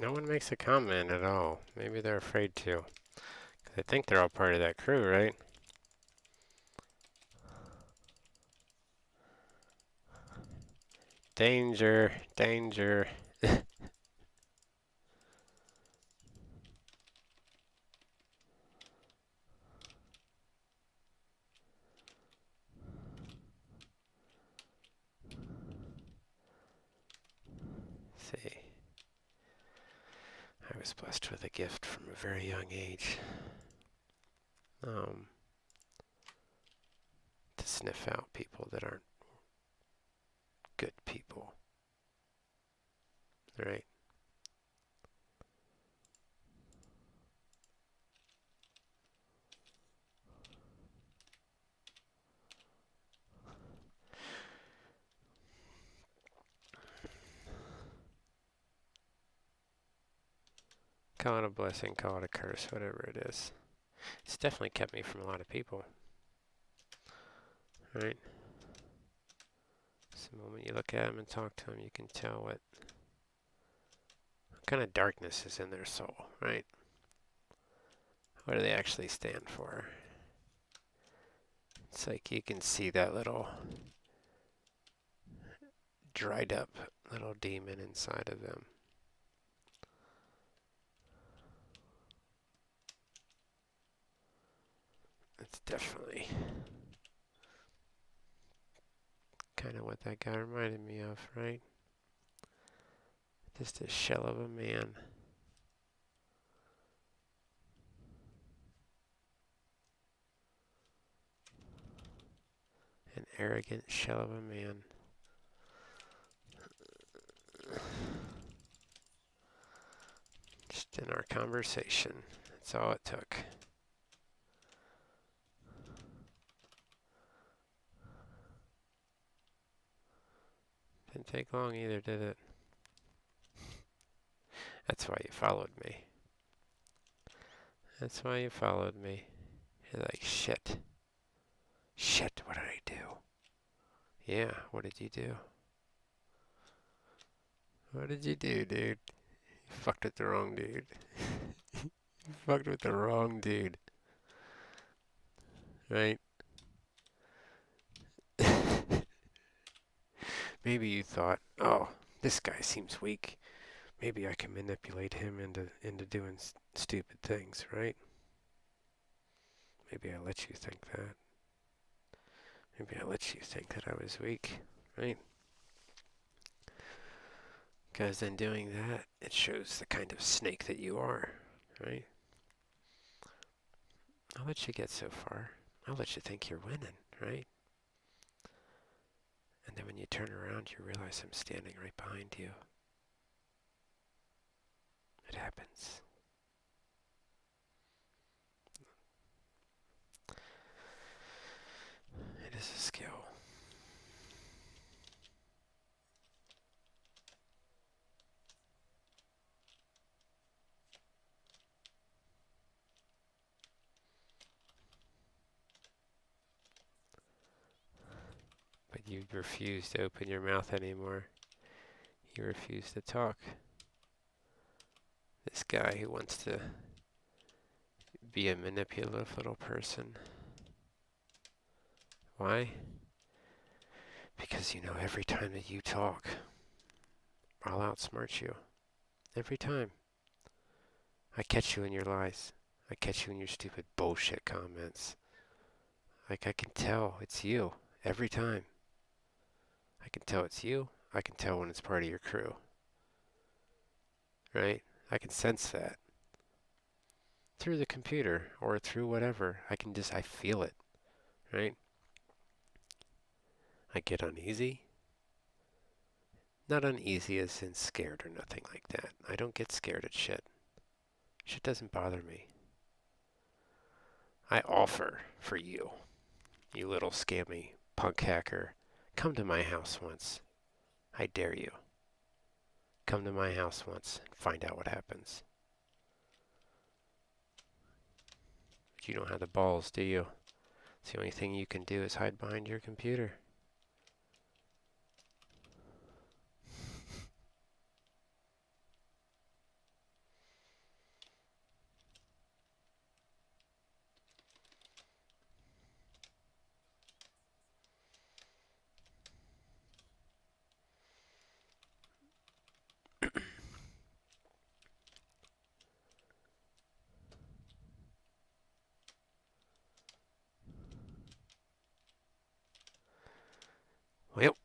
No one makes a comment at all. Maybe they're afraid to. 'Cause I think they're all part of that crew, right? Danger, danger. See, I was blessed with a gift from a very young age. Um, to sniff out people that aren't good people, right? Call it a blessing, call it a curse, whatever it is. It's definitely kept me from a lot of people, right? So the moment you look at them and talk to them, you can tell what kind of darkness is in their soul, right? What do they actually stand for? It's like you can see that little dried up little demon inside of them. It's definitely kind of what that guy reminded me of, right? Just a shell of a man. An arrogant shell of a man. Just in our conversation. That's all it took. Didn't take long either, did it? That's why you followed me. That's why you followed me. You're like, shit. Shit, what did I do? Yeah, what did you do? What did you do, dude? You fucked with the wrong dude. You fucked with the wrong dude. Right? Maybe you thought, oh, this guy seems weak. Maybe I can manipulate him into doing stupid things, right? Maybe I let you think that. Maybe I let you think that I was weak, right? Because in doing that, it shows the kind of snake that you are, right? I'll let you get so far. I'll let you think you're winning, right? And then when you turn around, you realize I'm standing right behind you. It happens. It is a skill. But you refuse to open your mouth anymore. You refuse to talk. This guy who wants to be a manipulative little person. Why? Because you know every time that you talk, I'll outsmart you. Every time. I catch you in your lies. I catch you in your stupid bullshit comments. Like I can tell it's you every time. I can tell it's you. I can tell when it's part of your crew. Right? I can sense that. Through the computer or through whatever. I feel it. Right? I get uneasy. Not uneasy as in scared or nothing like that. I don't get scared at shit. Shit doesn't bother me. I offer for you, you little scammy punk hacker. Come to my house once. I dare you. Come to my house once and find out what happens. But you don't have the balls, do you? It's the only thing you can do is hide behind your computer.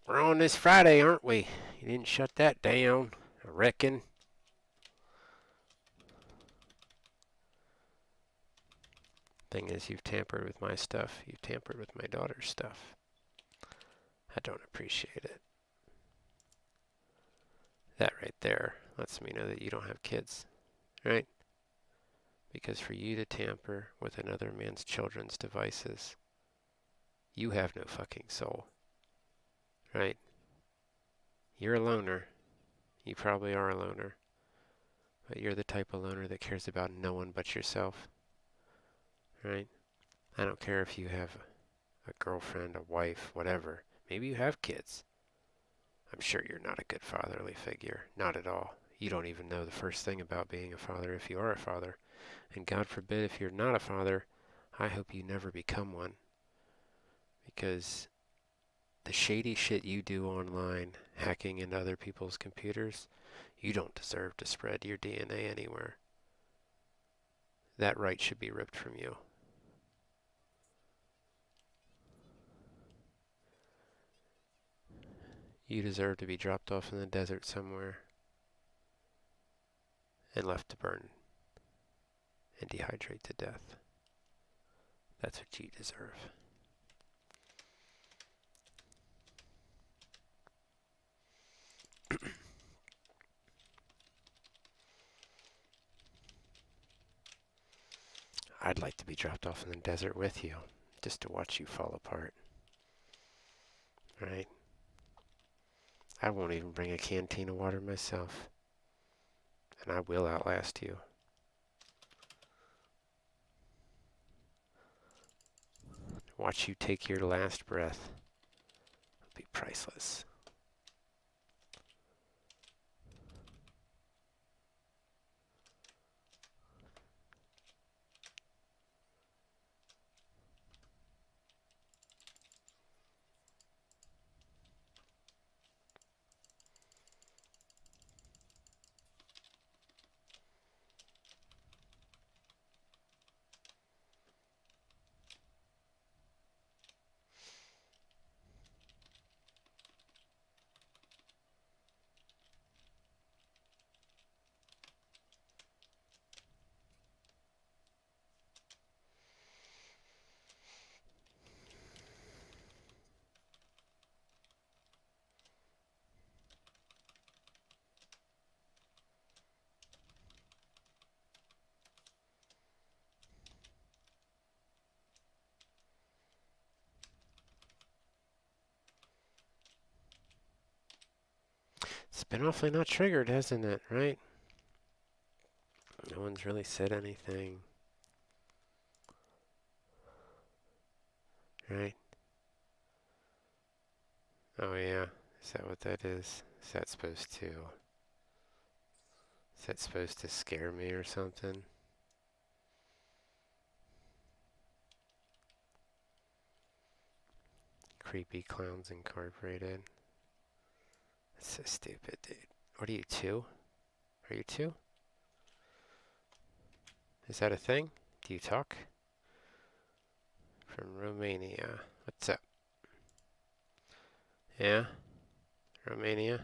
We're on this Friday, aren't we? You didn't shut that down, I reckon. Thing is, you've tampered with my stuff. You've tampered with my daughter's stuff. I don't appreciate it. That right there lets me know that you don't have kids, right? Because for you to tamper with another man's children's devices, you have no fucking soul, right? You're a loner. You probably are a loner. But you're the type of loner that cares about no one but yourself, right? I don't care if you have a girlfriend, a wife, whatever. Maybe you have kids. I'm sure you're not a good fatherly figure. Not at all. You don't even know the first thing about being a father if you are a father. And God forbid if you're not a father, I hope you never become one. Because the shady shit you do online, hacking into other people's computers, you don't deserve to spread your DNA anywhere. That right should be ripped from you. You deserve to be dropped off in the desert somewhere and left to burn and dehydrate to death. That's what you deserve. I'd like to be dropped off in the desert with you, just to watch you fall apart. Right? I won't even bring a canteen of water myself. And I will outlast you. Watch you take your last breath. It'll be priceless. It's been awfully not triggered, hasn't it? Right? No one's really said anything. Right? Oh yeah. Is that what that is? Is that supposed to... Is that supposed to scare me or something? Creepy Clowns Incorporated. That's so stupid, dude. What are you, 2? Are you 2? Is that a thing? Do you talk? From Romania. What's up? Yeah? Romania?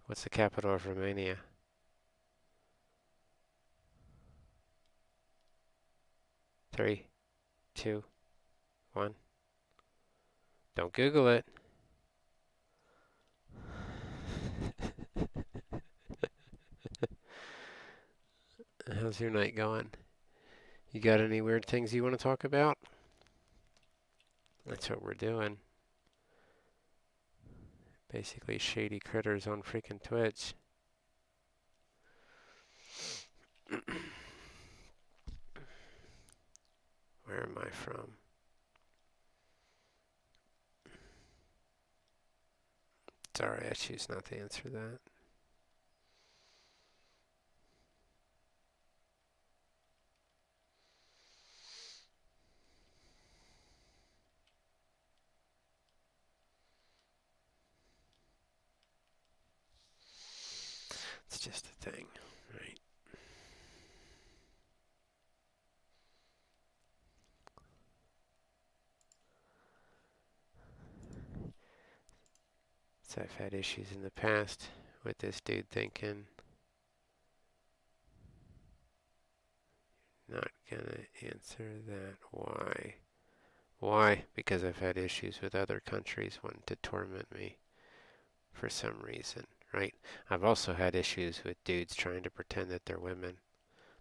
What's the capital of Romania? 3, 2, 1. Don't Google it. How's your night going? You got any weird things you want to talk about? That's what we're doing. Basically shady critters on freaking Twitch. Where am I from? Sorry, I choose not to answer that. It's just a thing, right? So I've had issues in the past with this dude thinking, not gonna answer that. Why? Why? Because I've had issues with other countries wanting to torment me for some reason, right? I've also had issues with dudes trying to pretend that they're women.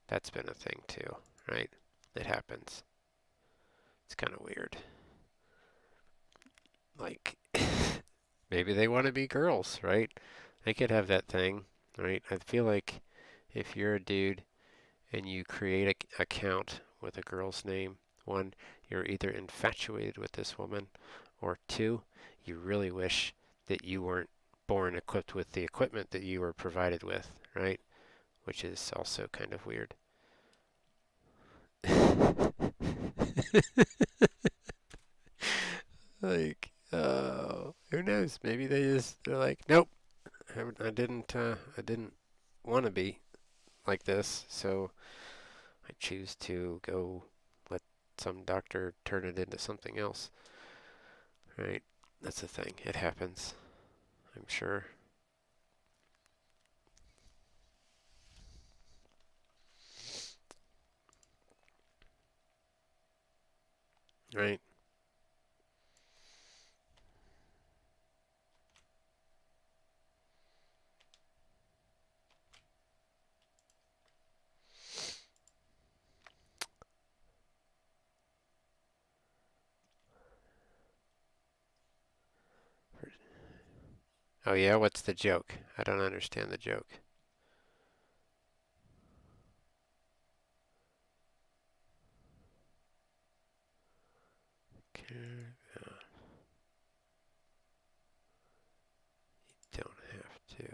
That's been a thing too, right? It happens. It's kind of weird. Like, maybe they want to be girls, right? They could have that thing, right? I feel like if you're a dude and you create an account with a girl's name, one, you're either infatuated with this woman, or two, you really wish that you weren't born equipped with the equipment that you were provided with, right? Which is also kind of weird. Like, who knows? Maybe they're like, nope, I didn't want to be like this, so I choose to go let some doctor turn it into something else. Right? That's the thing. It happens, I'm sure. Right? Oh yeah, what's the joke? I don't understand the joke. Don't have to.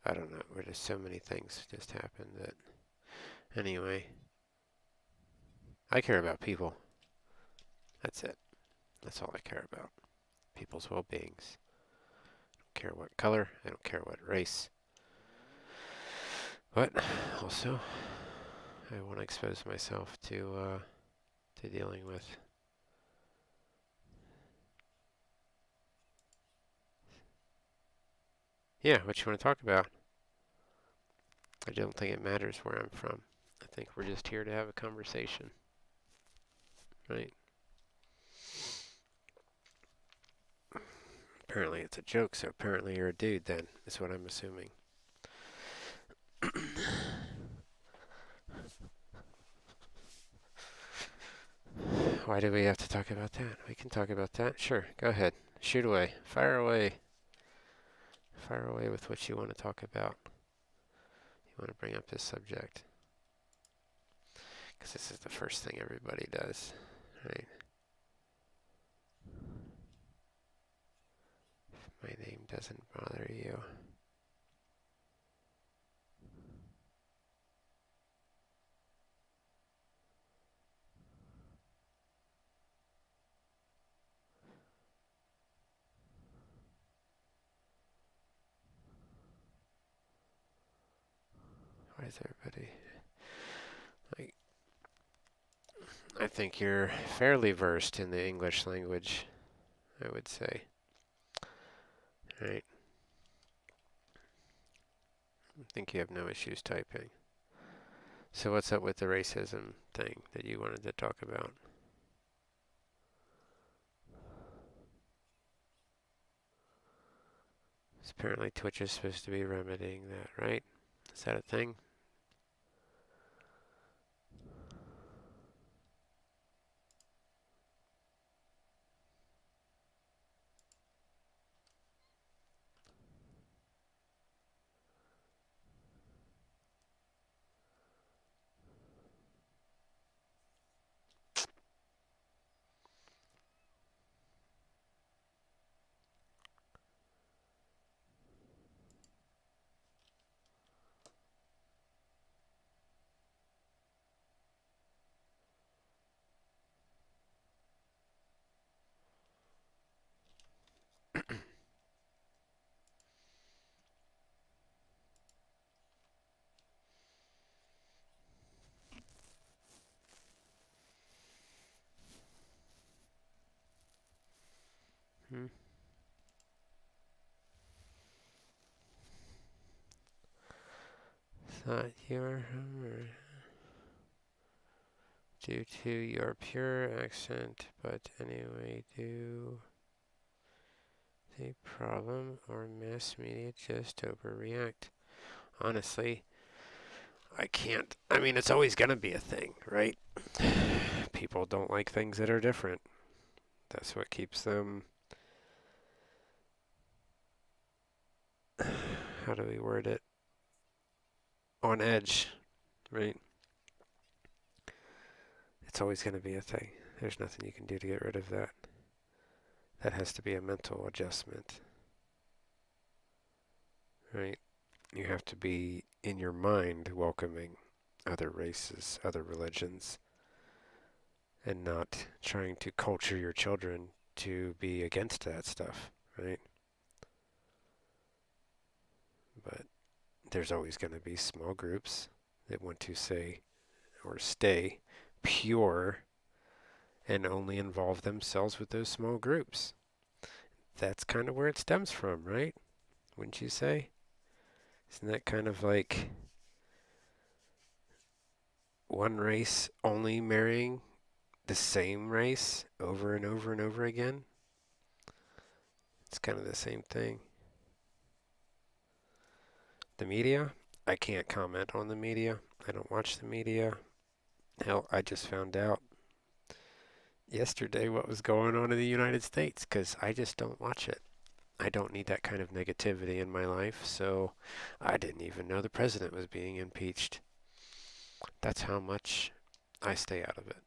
I don't know. Where just so many things just happened that. Anyway, I care about people. That's it. That's all I care about. People's well-beings. I don't care what color. I don't care what race. But also, I want to expose myself to dealing with. Yeah, what you want to talk about? I don't think it matters where I'm from. I think we're just here to have a conversation, right? Apparently it's a joke, so apparently you're a dude then, is what I'm assuming. Why do we have to talk about that? We can talk about that. Sure, go ahead. Shoot away. Fire away. Fire away with what you want to talk about. You want to bring up this subject. Because this is the first thing everybody does, right? If my name doesn't bother you. Why is everybody... Like, I think you're fairly versed in the English language, I would say. Right? I think you have no issues typing. So what's up with the racism thing that you wanted to talk about? Apparently Twitch is supposed to be remedying that, right? Is that a thing? Hmm. Thought you were due to your pure accent, but anyway, do the problem or mass media just overreact? Honestly, I can't. I mean, it's always going to be a thing, right? People don't like things that are different. That's what keeps them, how do we word it? On edge, right? It's always going to be a thing. There's nothing you can do to get rid of that. That has to be a mental adjustment, right? You have to be in your mind welcoming other races, other religions, and not trying to culture your children to be against that stuff, right? But there's always going to be small groups that want to say or stay pure and only involve themselves with those small groups. That's kind of where it stems from, right? Wouldn't you say? Isn't that kind of like one race only marrying the same race over and over and over again? It's kind of the same thing. The media, I can't comment on the media. I don't watch the media. Hell, I just found out yesterday what was going on in the United States because I just don't watch it. I don't need that kind of negativity in my life, so I didn't even know the president was being impeached. That's how much I stay out of it.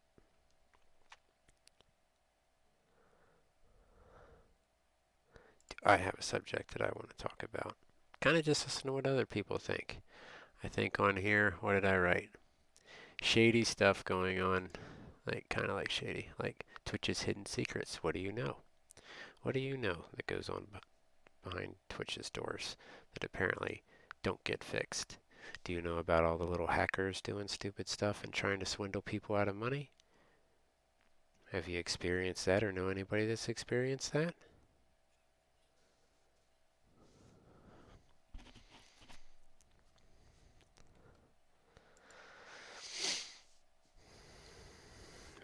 I have a subject that I want to talk about. Kind of just listen to what other people think. I think on here, what did I write? Shady stuff going on. Like, kind of like shady. Like, Twitch's hidden secrets. What do you know? What do you know that goes on behind Twitch's doors that apparently don't get fixed? Do you know about all the little hackers doing stupid stuff and trying to swindle people out of money? Have you experienced that or know anybody that's experienced that?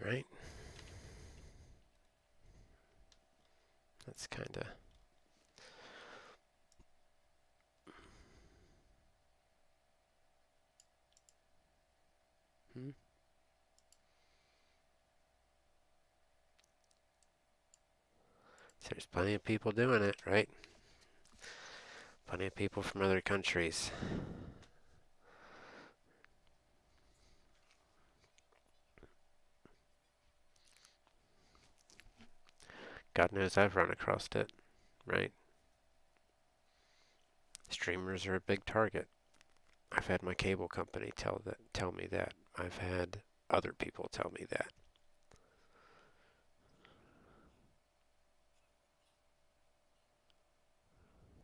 Right? That's kind of. Hmm? So there's plenty of people doing it, right? Plenty of people from other countries. God knows I've run across it, right? Streamers are a big target. I've had my cable company tell me that. I've had other people tell me that.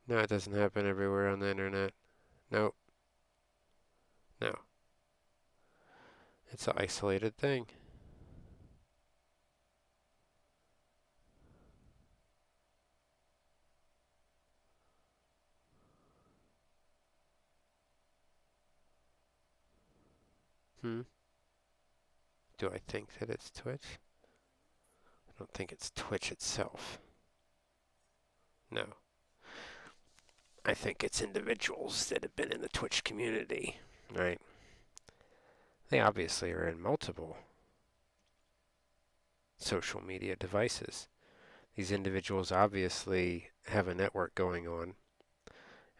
No, it doesn't happen everywhere on the internet. No, no. It's an isolated thing. Hmm? Do I think that it's Twitch? I don't think it's Twitch itself. No. I think it's individuals that have been in the Twitch community, right? They obviously are in multiple social media devices. These individuals obviously have a network going on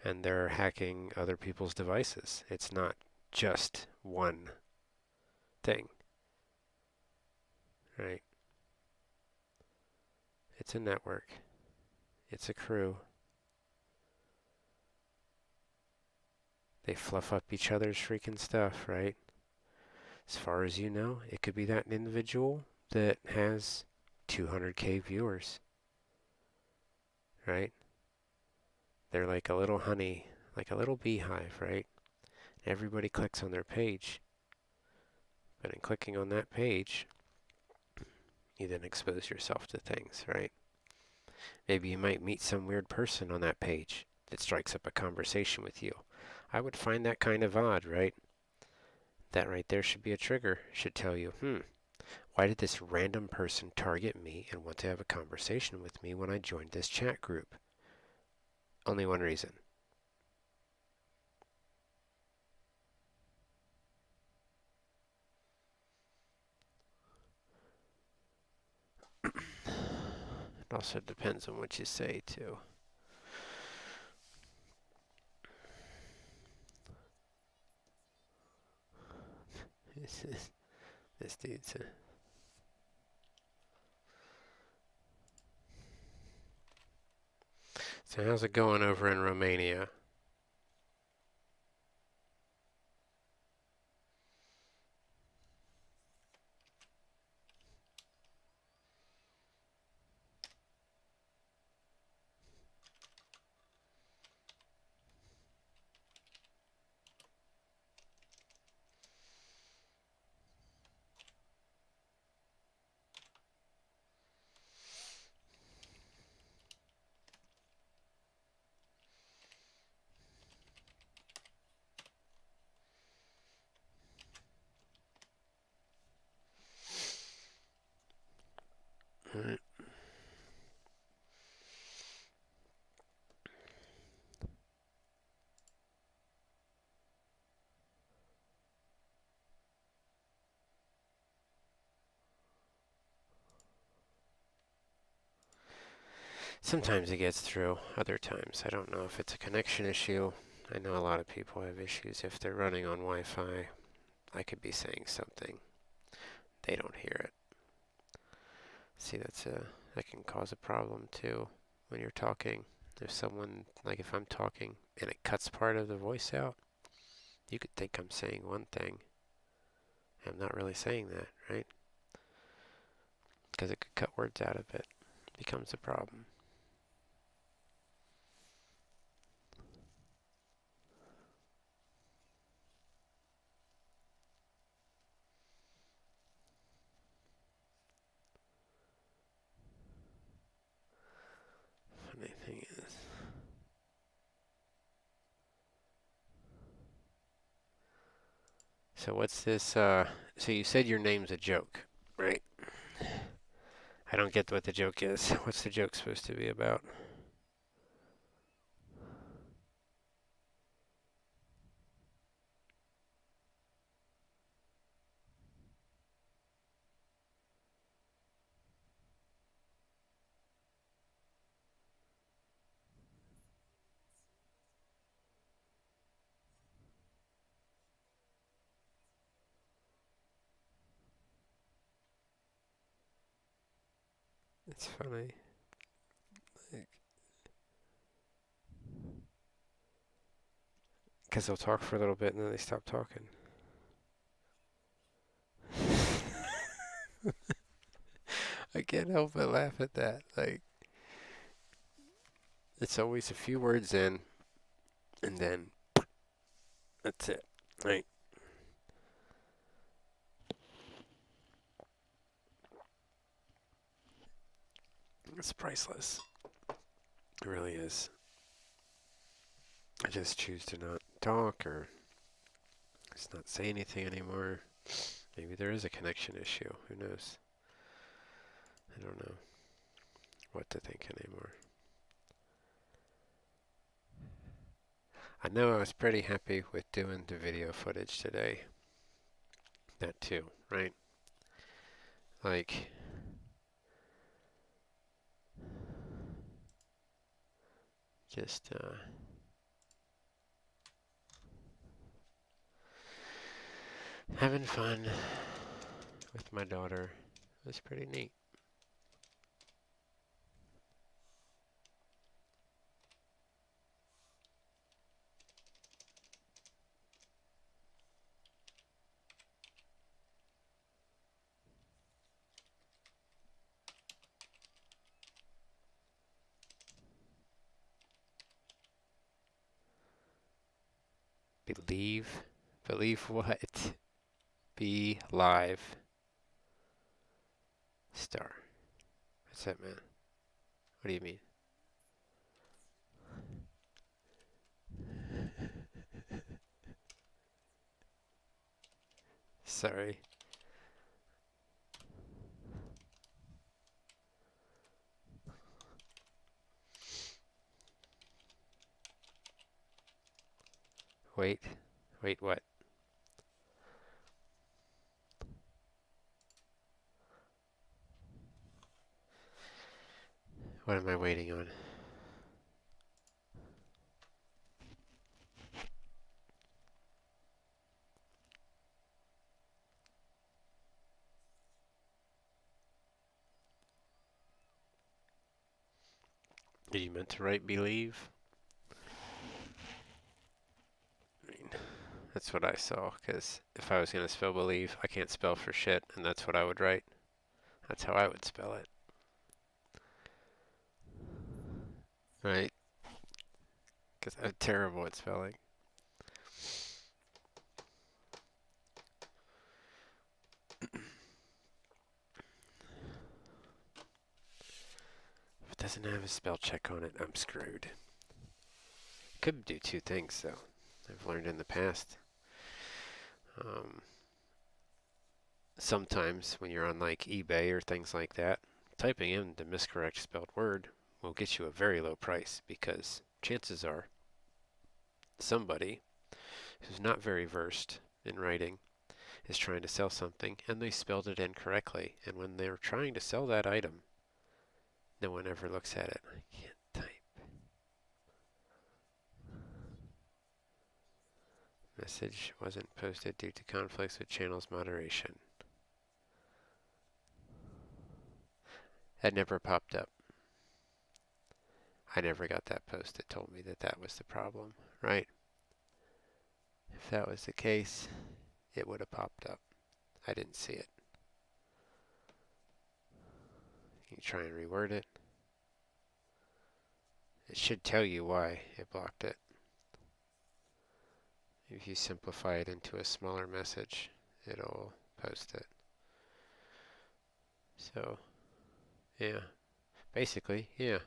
and they're hacking other people's devices. It's not just one thing, right? It's a network. It's a crew. They fluff up each other's freaking stuff, right? As far as you know, it could be that individual that has 200K viewers, right? They're like a little honey, like a little beehive, right? Everybody clicks on their page. But in clicking on that page, you then expose yourself to things, right? Maybe you might meet some weird person on that page that strikes up a conversation with you. I would find that kind of odd, right? That right there should be a trigger. Should tell you, why did this random person target me and want to have a conversation with me when I joined this chat group? Only one reason. It also depends on what you say, too. This dude's So how's it going over in Romania? Alright. Sometimes it gets through, other times I don't know if it's a connection issue. I know a lot of people have issues if they're running on Wi-Fi. I could be saying something. They don't hear it. See, that can cause a problem too when you're talking. If someone, like if I'm talking and it cuts part of the voice out, you could think I'm saying one thing. I'm not really saying that, right? Because it could cut words out of it. It becomes a problem. Funny thing is, so what's this, so you said your name's a joke, right? I don't get what the joke is. What's the joke supposed to be about? It's funny. Because they'll talk for a little bit and then they stop talking. I can't help but laugh at that. Like, it's always a few words in, and then that's it. Right? It's priceless. It really is. I just choose to not talk or just not say anything anymore. Maybe there is a connection issue. Who knows? I don't know what to think anymore. I know I was pretty happy with doing the video footage today. That too, right? Like, just, having fun with my daughter. It was pretty neat. Believe? Believe what? Be live. Star. What's that, man? What do you mean? Sorry. Wait. Wait, what? What am I waiting on? Did you meant to write believe? I mean, that's what I saw, because if I was going to spell believe, I can't spell for shit, and that's what I would write. That's how I would spell it. Right? Because I'm terrible at spelling. If it doesn't have a spell check on it, I'm screwed. Could do two things, though. I've learned in the past. Sometimes when you're on like eBay or things like that, typing in the miscorrect spelled word will get you a very low price, because chances are somebody who's not very versed in writing is trying to sell something and they spelled it incorrectly. And when they're trying to sell that item, no one ever looks at it. I can't type. Message wasn't posted due to conflicts with channel's moderation. That never popped up. I never got that post that told me that that was the problem, right? If that was the case, it would have popped up. I didn't see it. You try and reword it. It should tell you why it blocked it. If you simplify it into a smaller message, it'll post it. So, yeah. Basically, yeah.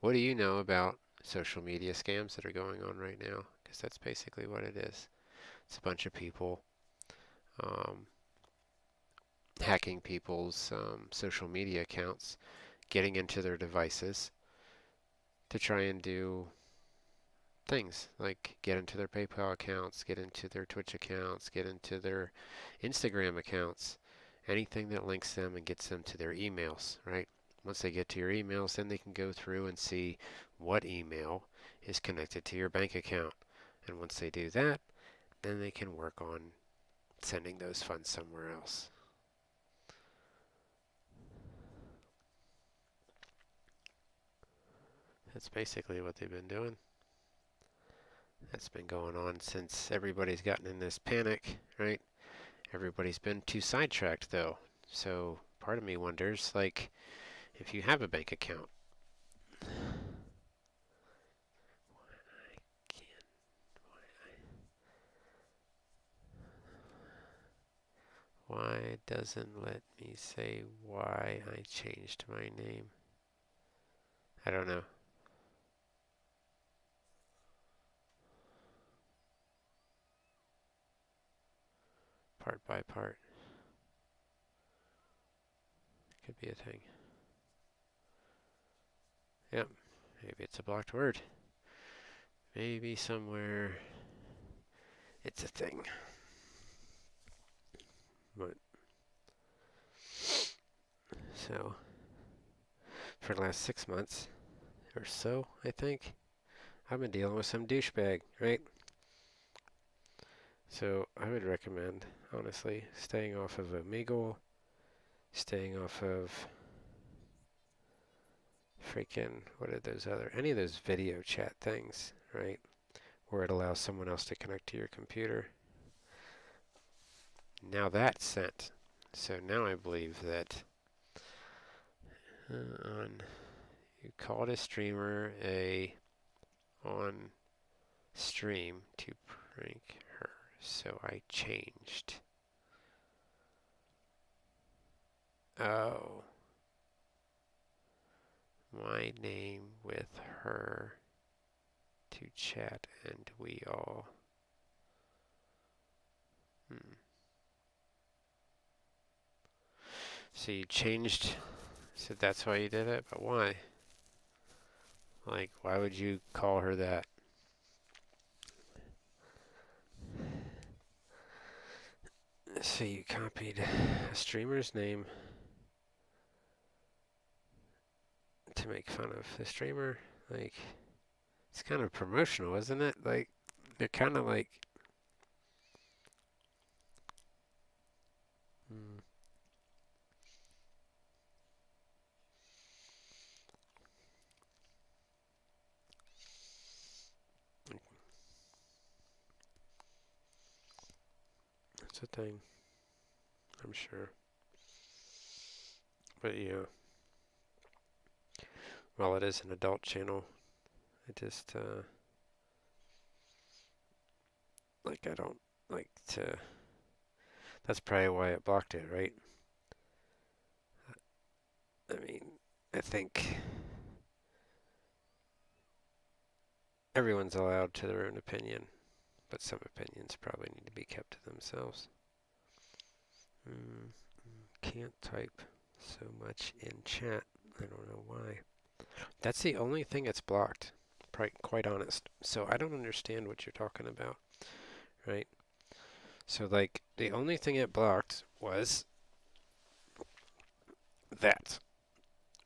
What do you know about social media scams that are going on right now? Because that's basically what it is. It's a bunch of people hacking people's social media accounts, getting into their devices to try and do things like get into their PayPal accounts, get into their Twitch accounts, get into their Instagram accounts, anything that links them and gets them to their emails, right? Once they get to your emails, then they can go through and see what email is connected to your bank account. And once they do that, then they can work on sending those funds somewhere else. That's basically what they've been doing. That's been going on since everybody's gotten in this panic, right? Everybody's been too sidetracked, though. So part of me wonders, like, if you have a bank account, why doesn't let me say why I changed my name? I don't know. Part by part. Could be a thing. Yep. Maybe it's a blocked word. Maybe somewhere it's a thing. But so for the last 6 months or so, I think, I've been dealing with some douchebag, right? So I would recommend, honestly, staying off of Omegle, staying off of freaking, what are those other, any of those video chat things, right? Where it allows someone else to connect to your computer. Now that's sent. So now I believe that you called a streamer on stream to prank her. So I changed. Oh. My my name with her to chat and we all. So you changed, so that's why you did it, but why? Like, why would you call her that? So you copied a streamer's name to make fun of the streamer? Like, it's kind of promotional, isn't it? Like, they're kind of like... That's a thing, I'm sure. But yeah. Well, it is an adult channel. I just, like, I don't like to... That's probably why it blocked it, right? I mean, I think everyone's allowed to their own opinion, but some opinions probably need to be kept to themselves. Can't type so much in chat. I don't know why. That's the only thing that's blocked, quite honest. So I don't understand what you're talking about, right? So like, the only thing it blocked was that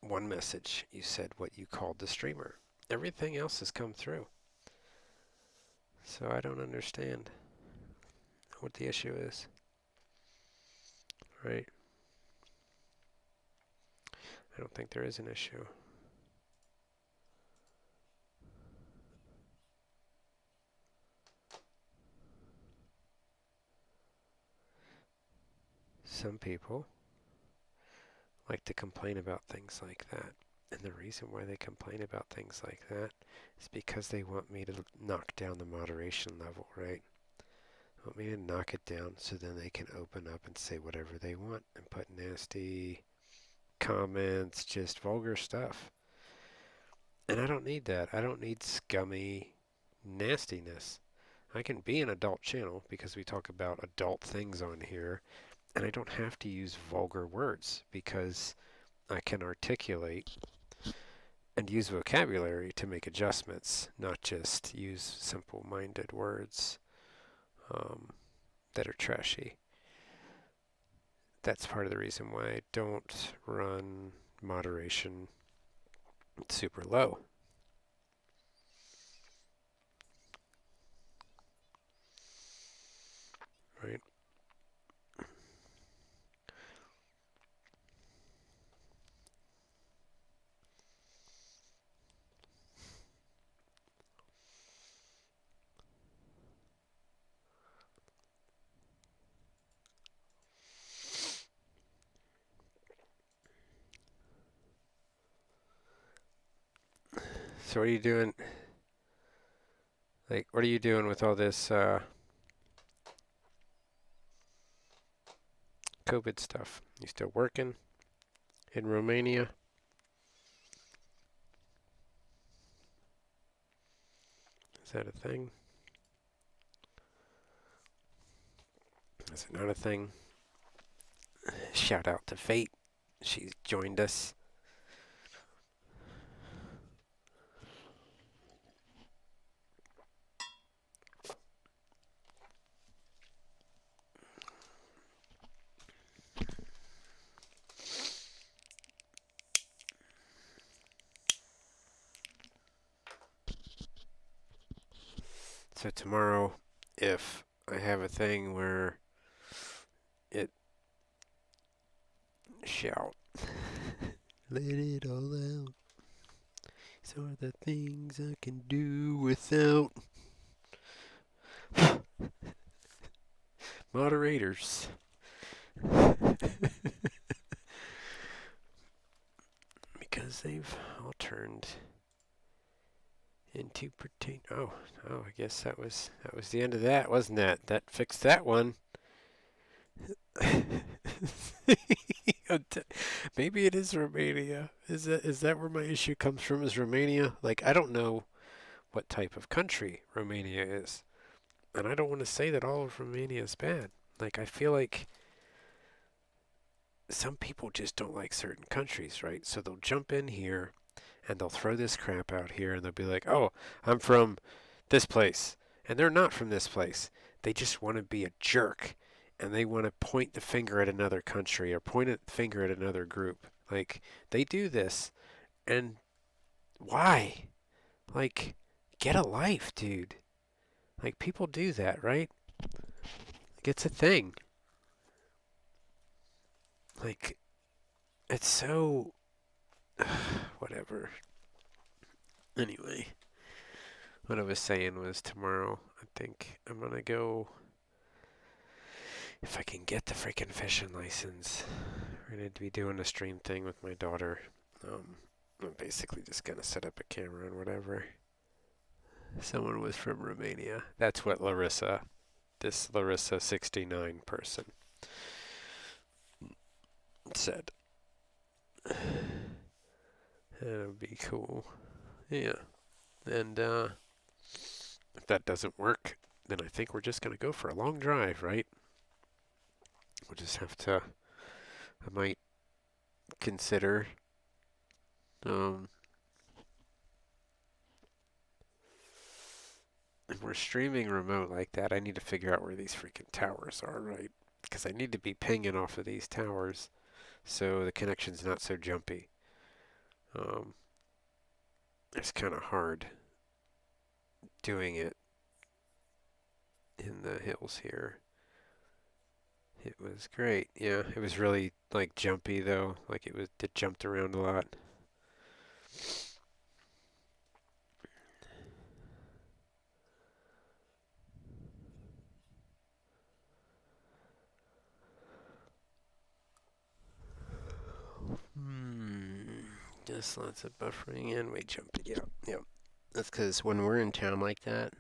one message. You said what you called the streamer. Everything else has come through. So I don't understand what the issue is, right? I don't think there is an issue. Some people like to complain about things like that. And the reason why they complain about things like that is because they want me to knock down the moderation level, right? They want me to knock it down so then they can open up and say whatever they want and put nasty comments, just vulgar stuff. And I don't need that. I don't need scummy nastiness. I can be an adult channel because we talk about adult things on here, and I don't have to use vulgar words because I can articulate and use vocabulary to make adjustments, not just use simple-minded words that are trashy. That's part of the reason why I don't run moderation super low. Right? So what are you doing? Like, what are you doing with all this COVID stuff? You still working in Romania? Is that a thing? Is it not a thing? Shout out to Fate. She's joined us. So tomorrow, if I have a thing where it shout, let it all out. So are the things I can do without moderators. Because they've all turned into pertain. Oh, I guess that was the end of that, wasn't that? That fixed that one. Maybe it is Romania. Is that where my issue comes from? Is Romania? Like, I don't know what type of country Romania is, and I don't want to say that all of Romania is bad. Like, I feel like some people just don't like certain countries, right? So they'll jump in here and they'll throw this crap out here and they'll be like, "Oh, I'm from this place." And they're not from this place. They just want to be a jerk and they want to point the finger at another country or point a finger at another group. Like, they do this, and why? Like, get a life, dude. Like, people do that, right? Like, it's a thing. Like, it's so whatever. Anyway, what I was saying was tomorrow, I think I'm gonna go, if I can get the freaking fishing license. We're gonna be doing a stream thing with my daughter. I'm basically just gonna set up a camera and whatever. Someone was from Romania. That's what this Larissa 69 person said. That would be cool. Yeah. And if that doesn't work, then I think we're just gonna go for a long drive, right? We'll just have to. I might consider. Um, if we're streaming remote like that, I need to figure out where these freaking towers are, right? Because I need to be pinging off of these towers so the connection's not so jumpy. Um, it's kind of hard doing it in the hills here. It was great. Yeah, it was really like jumpy though. Like it jumped around a lot. Just lots of buffering and weight jumping. Yeah, yeah. That's because when we're in town like that,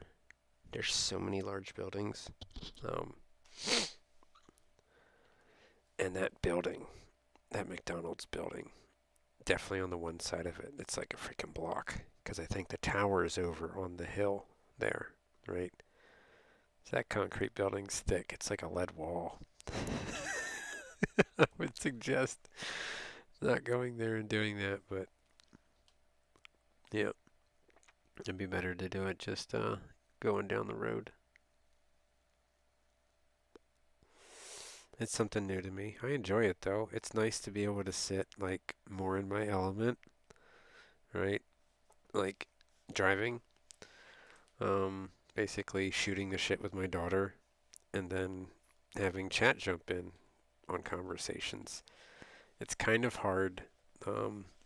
there's so many large buildings. Um, and that building, that McDonald's building, definitely on the one side of it, it's like a freaking block. Because I think the tower is over on the hill there, right? So that concrete building's thick. It's like a lead wall. I would suggest not going there and doing that, but yeah, it'd be better to do it just going down the road. It's something new to me. I enjoy it though. It's nice to be able to sit like more in my element, right? Like driving, basically shooting the shit with my daughter and then having chat jump in on conversations. It's kind of hard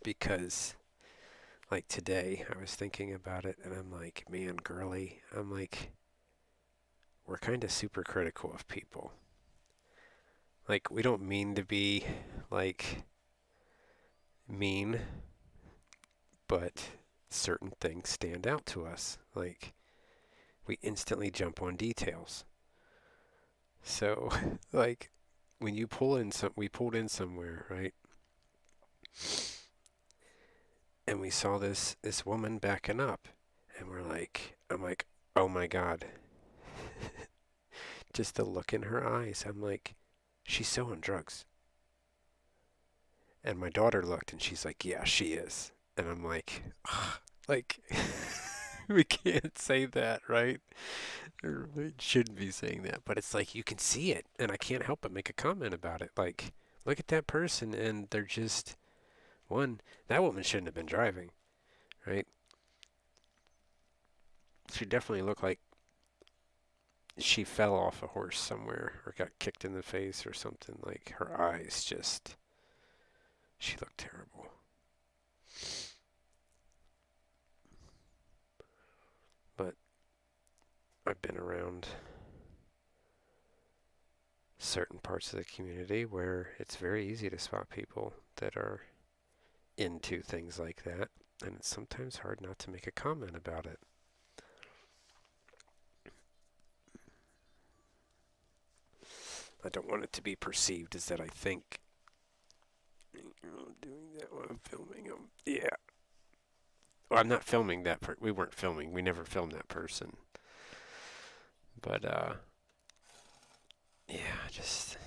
because like today I was thinking about it and I'm like, man, girly, I'm like, we're kind of super critical of people. Like, we don't mean to be like mean, but certain things stand out to us. Like, we instantly jump on details. So, like, when you pull in we pulled in somewhere, right? And we saw this woman backing up, and I'm like, oh my God. Just the look in her eyes, I'm like, she's so on drugs. And my daughter looked, and she's like, yeah, she is. And I'm like, we can't say that, right? Or we shouldn't be saying that, but it's like you can see it, and I can't help but make a comment about it. Like, look at that person, and they're just that woman shouldn't have been driving, right? She definitely looked like she fell off a horse somewhere or got kicked in the face or something. Like her eyes just, she looked terrible. But I've been around certain parts of the community where it's very easy to spot people that are into things like that, and it's sometimes hard not to make a comment about it. I don't want it to be perceived as that I think I'm doing that while I'm filming them. Yeah. Well, I'm not filming that. We weren't filming. We never filmed that person. But yeah, just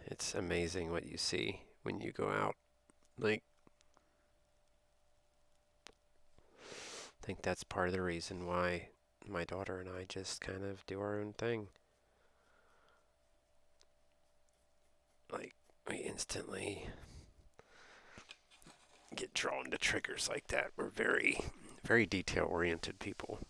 it's amazing what you see when you go out. Like, I think that's part of the reason why my daughter and I just kind of do our own thing. Like, we instantly get drawn to triggers like that. We're very, very detail oriented people.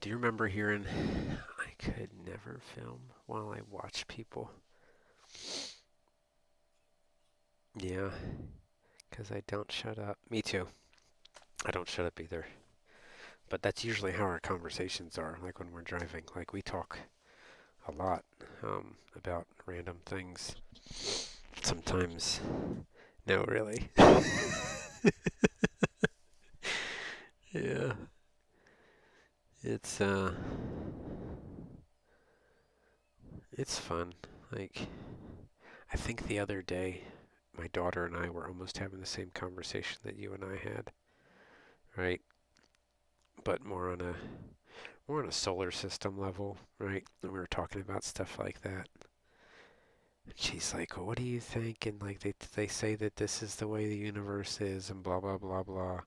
Do you remember hearing, I could never film while I watch people? Yeah, because I don't shut up. Me too. I don't shut up either. But that's usually how our conversations are, like when we're driving. Like we talk a lot about random things. Sometimes, no, really. Yeah, it's it's fun. Like I think the other day, my daughter and I were almost having the same conversation that you and I had, right? But more on a solar system level, right? And we were talking about stuff like that. And she's like, well, "What do you think?" And like they say that this is the way the universe is, and blah blah blah blah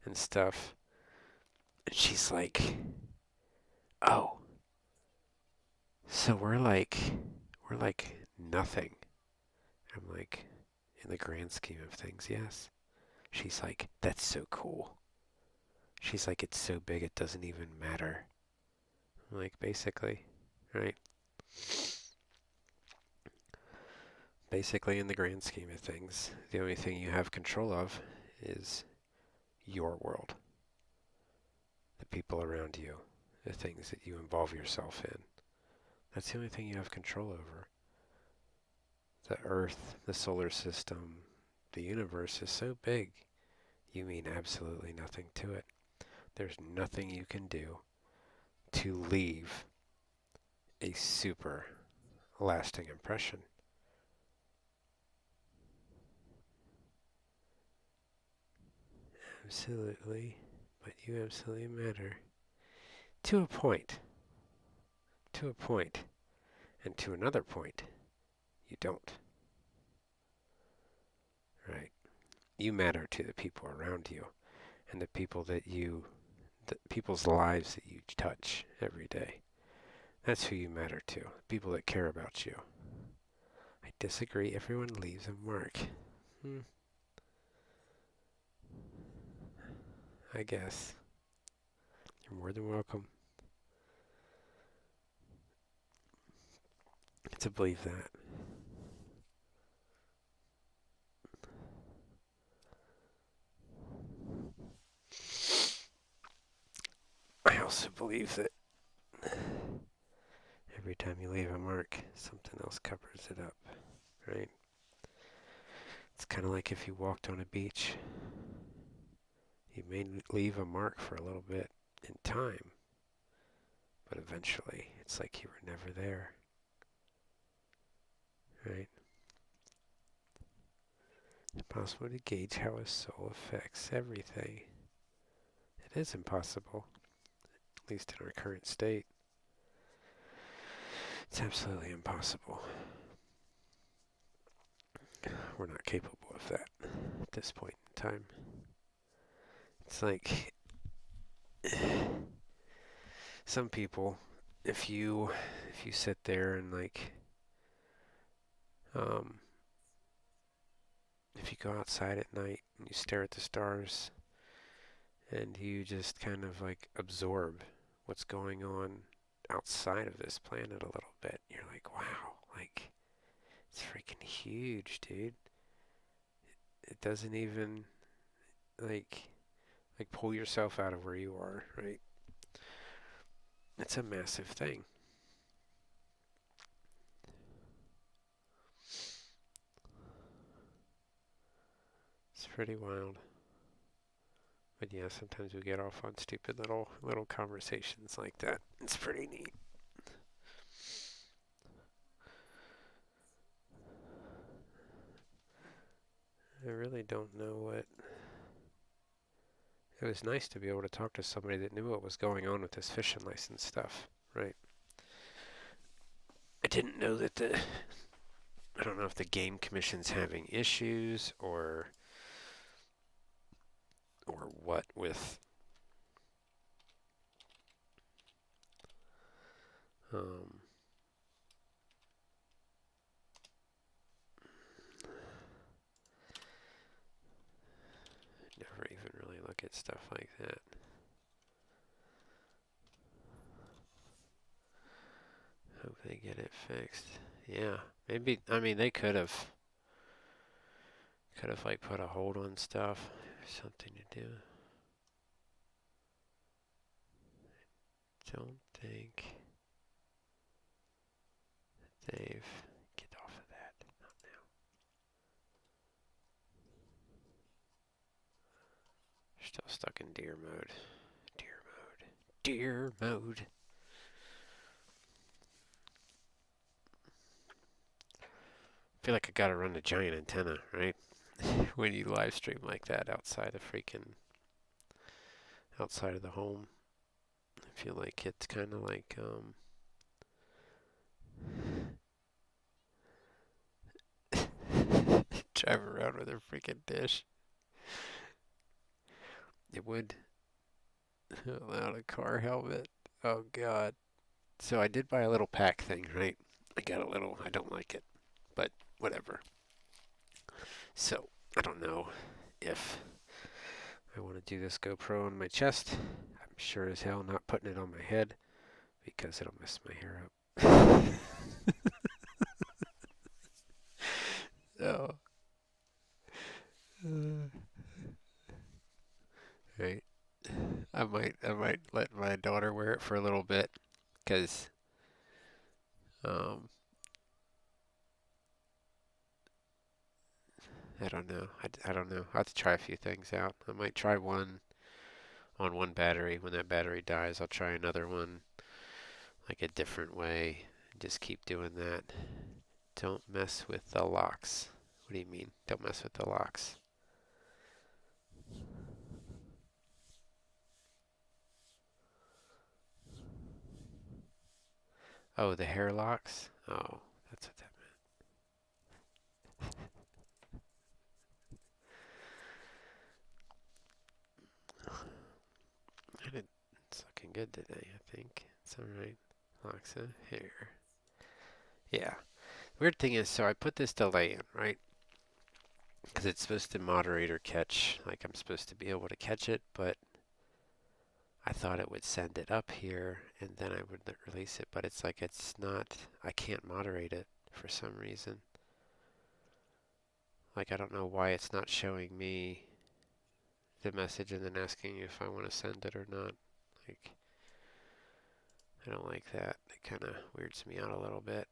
and stuff. And she's like, "Oh, so we're like nothing." I'm like, "In the grand scheme of things, yes." She's like, "That's so cool." She's like, "It's so big it doesn't even matter." I'm like, basically, right? Basically, in the grand scheme of things, the only thing you have control of is your world, the people around you, the things that you involve yourself in. That's the only thing you have control over. The Earth, the solar system, the universe is so big, you mean absolutely nothing to it. There's nothing you can do to leave a super lasting impression. Absolutely, but you absolutely matter. To a point. To a point. And to another point, you don't. Right? You matter to the people around you and the people's lives that you touch every day. That's who you matter to. People that care about you. I disagree. Everyone leaves a mark. Hmm, I guess. You're more than welcome to believe that. I also believe that every time you leave a mark, something else covers it up, right? It's kind of like if you walked on a beach. You may leave a mark for a little bit in time, but eventually it's like you were never there, right? It's impossible to gauge how a soul affects everything. It is impossible, at least in our current state. It's absolutely impossible. We're not capable of that at this point in time. It's like some people, if you sit there and like um, if you go outside at night and you stare at the stars and you just kind of like absorb what's going on outside of this planet a little bit, you're like, wow, like it's freaking huge, dude. It doesn't even like pull yourself out of where you are, right? It's a massive thing. It's pretty wild. But yeah, sometimes we get off on stupid little conversations like that. It's pretty neat. I really don't know what. It was nice to be able to talk to somebody that knew what was going on with this fishing license stuff, right? I didn't know that I don't know if the game commission's having issues or what with um, never even really look at stuff like that. Hope they get it fixed. Yeah, maybe. I mean, they could have like put a hold on stuff. Something to do. Don't think they've get off of that. Not now. Still stuck in deer mode. Deer mode. Deer mode. I feel like I gotta run a giant antenna, right? When you live stream like that outside of the home. I feel like it's kind of like drive around with a freaking dish. It would allow a car helmet. Oh God. So I did buy a little pack thing, right? I got a little. I don't like it, but whatever. So I don't know if I want to do this GoPro on my chest. I'm sure as hell not putting it on my head because it'll mess my hair up. So, right. I might let my daughter wear it for a little bit because um I don't know. I don't know. I have to try a few things out. I might try one on one battery. When that battery dies, I'll try another one like a different way. Just keep doing that. Don't mess with the locks. What do you mean? Don't mess with the locks. Oh, the hair locks? Oh, that's what that meant. It's looking good today, I think. It's alright. Locks of hair. Yeah. Weird thing is, so I put this delay in, right? Because it's supposed to moderate or catch. Like I'm supposed to be able to catch it, but I thought it would send it up here and then I would release it, but it's like it's not, I can't moderate it for some reason. Like I don't know why it's not showing me the message and then asking if I want to send it or not. Like I don't like that. It kind of weirds me out a little bit.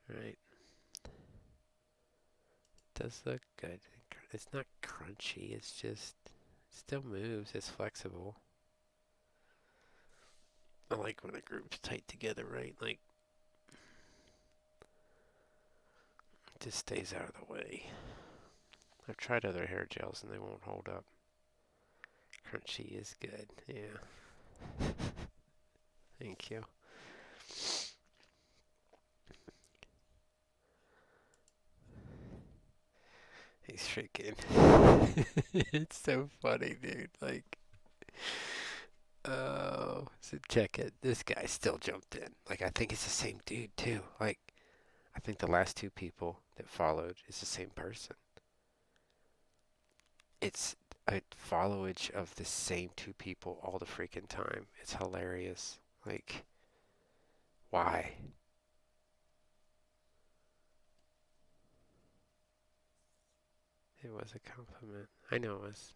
Right. It does look good. It's not crunchy. It's just, it still moves. It's flexible. I like when a group's tight together, right? Like, it just stays out of the way. I've tried other hair gels and they won't hold up. Crunchy is good. Yeah. Thank you. He's freaking. It's so funny, dude. Like, oh, so check it. This guy still jumped in. Like, I think it's the same dude, too. Like, I think the last two people that followed is the same person. It's a followage of the same two people all the freaking time. It's hilarious. Like, why? It was a compliment. I know it was.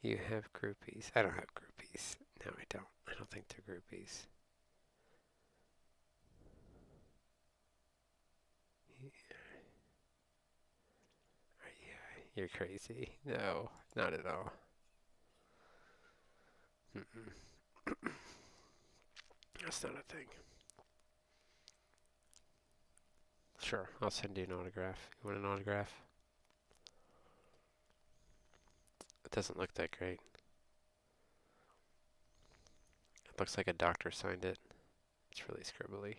You have groupies. I don't have groupies. No, I don't. I don't think they're groupies. You're crazy. No, not at all. Mm-mm. That's not a thing. Sure, I'll send you an autograph. You want an autograph? It doesn't look that great. It looks like a doctor signed it. It's really scribbly.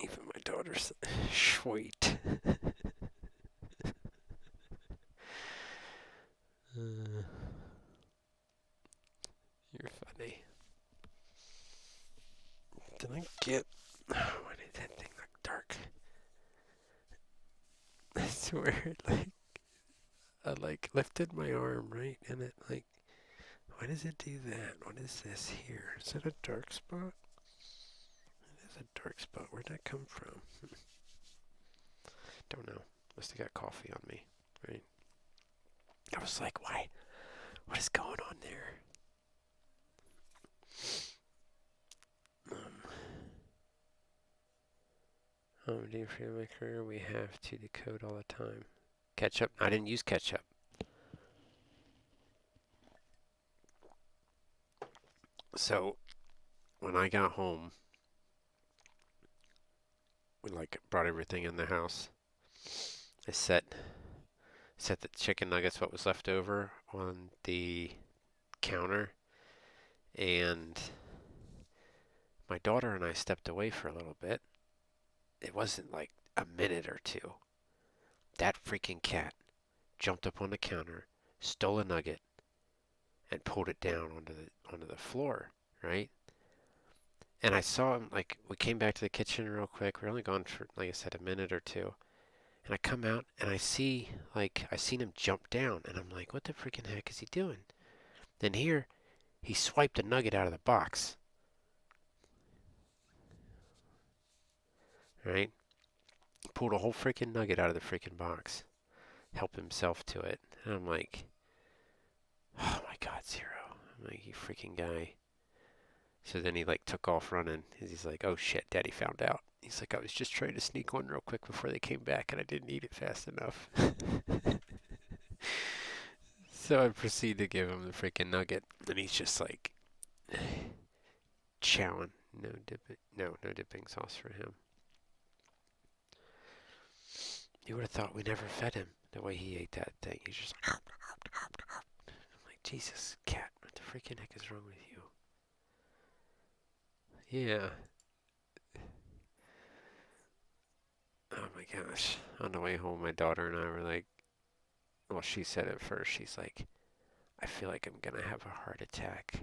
Even my daughter's sweet. You're funny. Did I get... Why did that thing look dark? I swear, I lifted my arm, right? And it why does it do that? What is this here? Is it a dark spot? It is a dark spot. Where'd that come from? Don't know. Must have got coffee on me, right? I was like, why? What is going on there? Do for my career, we have to decode all the time. Ketchup? I didn't use ketchup. So, when I got home, we brought everything in the house. I set the chicken nuggets, what was left over, on the counter, and my daughter and I stepped away for a little bit. It wasn't like a minute or two. That freaking cat jumped up on the counter, stole a nugget, and pulled it down onto the floor, right? And I saw him, we came back to the kitchen real quick. We were only gone for, like I said, a minute or two. And I come out and I seen him jump down, and I'm like, what the freaking heck is he doing? Then here, he swiped a nugget out of the box, right? Pulled a whole freaking nugget out of the freaking box, helped himself to it. And I'm like, oh my God, Zero. I'm like, you freaking guy. So then he took off running. He's like, oh shit, Daddy found out. He's like, I was just trying to sneak one real quick before they came back, and I didn't eat it fast enough. So I proceed to give him the freaking nugget, and he's just chowing. No dipping sauce for him. You would have thought we never fed him the way he ate that thing. He's just I'm like, Jesus, cat, what the freaking heck is wrong with you? Yeah. Oh my gosh. On the way home, my daughter and I were like, well, she said it first. She's like, I feel like I'm gonna have a heart attack.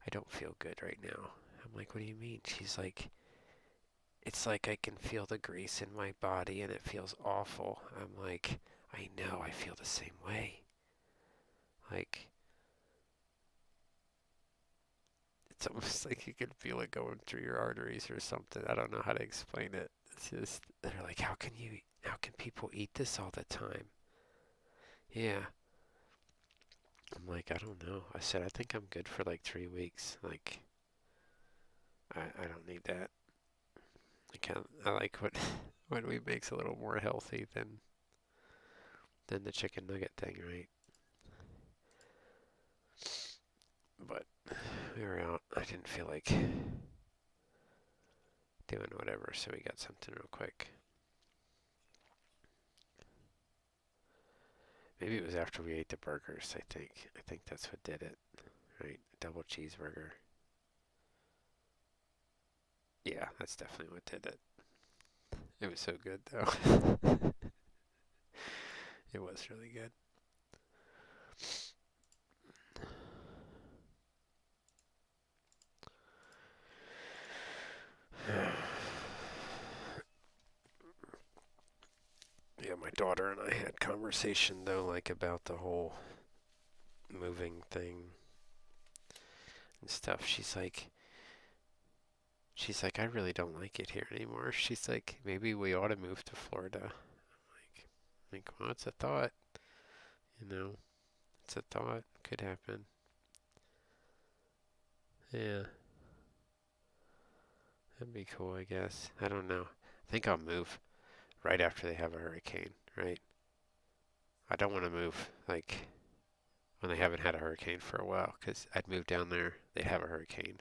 I don't feel good right now. I'm like, what do you mean? She's like, it's like I can feel the grease in my body and it feels awful. I'm like, I know, I feel the same way. It's almost like you can feel it going through your arteries or something. I don't know how to explain it. It's just, they're like, how can people eat this all the time? Yeah. I'm like, I don't know. I said, I think I'm good for 3 weeks. I don't need that. I like what we makes a little more healthy than the chicken nugget thing, right? But we were out. I didn't feel like doing whatever, so we got something real quick. Maybe it was after we ate the burgers, I think. I think that's what did it, right? Double cheeseburger. Yeah, that's definitely what did it. It was so good, though. It was really good. Yeah, my daughter and I had conversation, though, about the whole moving thing and stuff. She's like, I really don't like it here anymore. She's like, maybe we ought to move to Florida. Well, it's a thought, you know. It's a thought. Could happen. Yeah, that'd be cool, I guess. I don't know. I think I'll move right after they have a hurricane, right? I don't want to move like when they haven't had a hurricane for a while, because I'd move down there, they'd have a hurricane.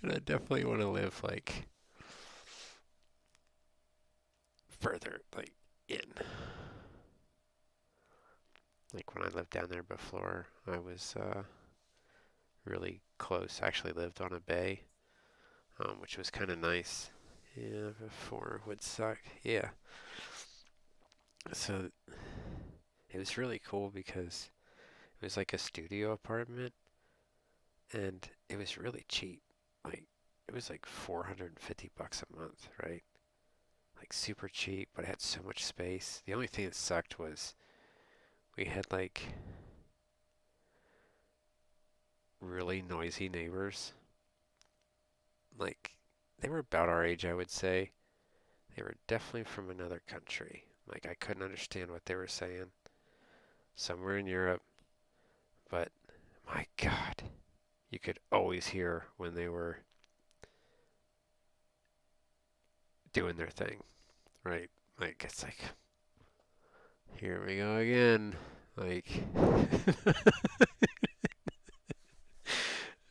And I definitely want to live like further like in. Like when I lived down there before, I was really close. I actually lived on a bay, which was kind of nice. Yeah, before would suck. Yeah. So it was really cool because it was like a studio apartment and it was really cheap. Like it was like 450 bucks a month, right? Like super cheap, but it had so much space. The only thing that sucked was we had like really noisy neighbors. Like they were about our age, I would say. They were definitely from another country. Like I couldn't understand what they were saying. Somewhere in Europe, but my God, you could always hear when they were doing their thing, right? Like it's like, here we go again. Like,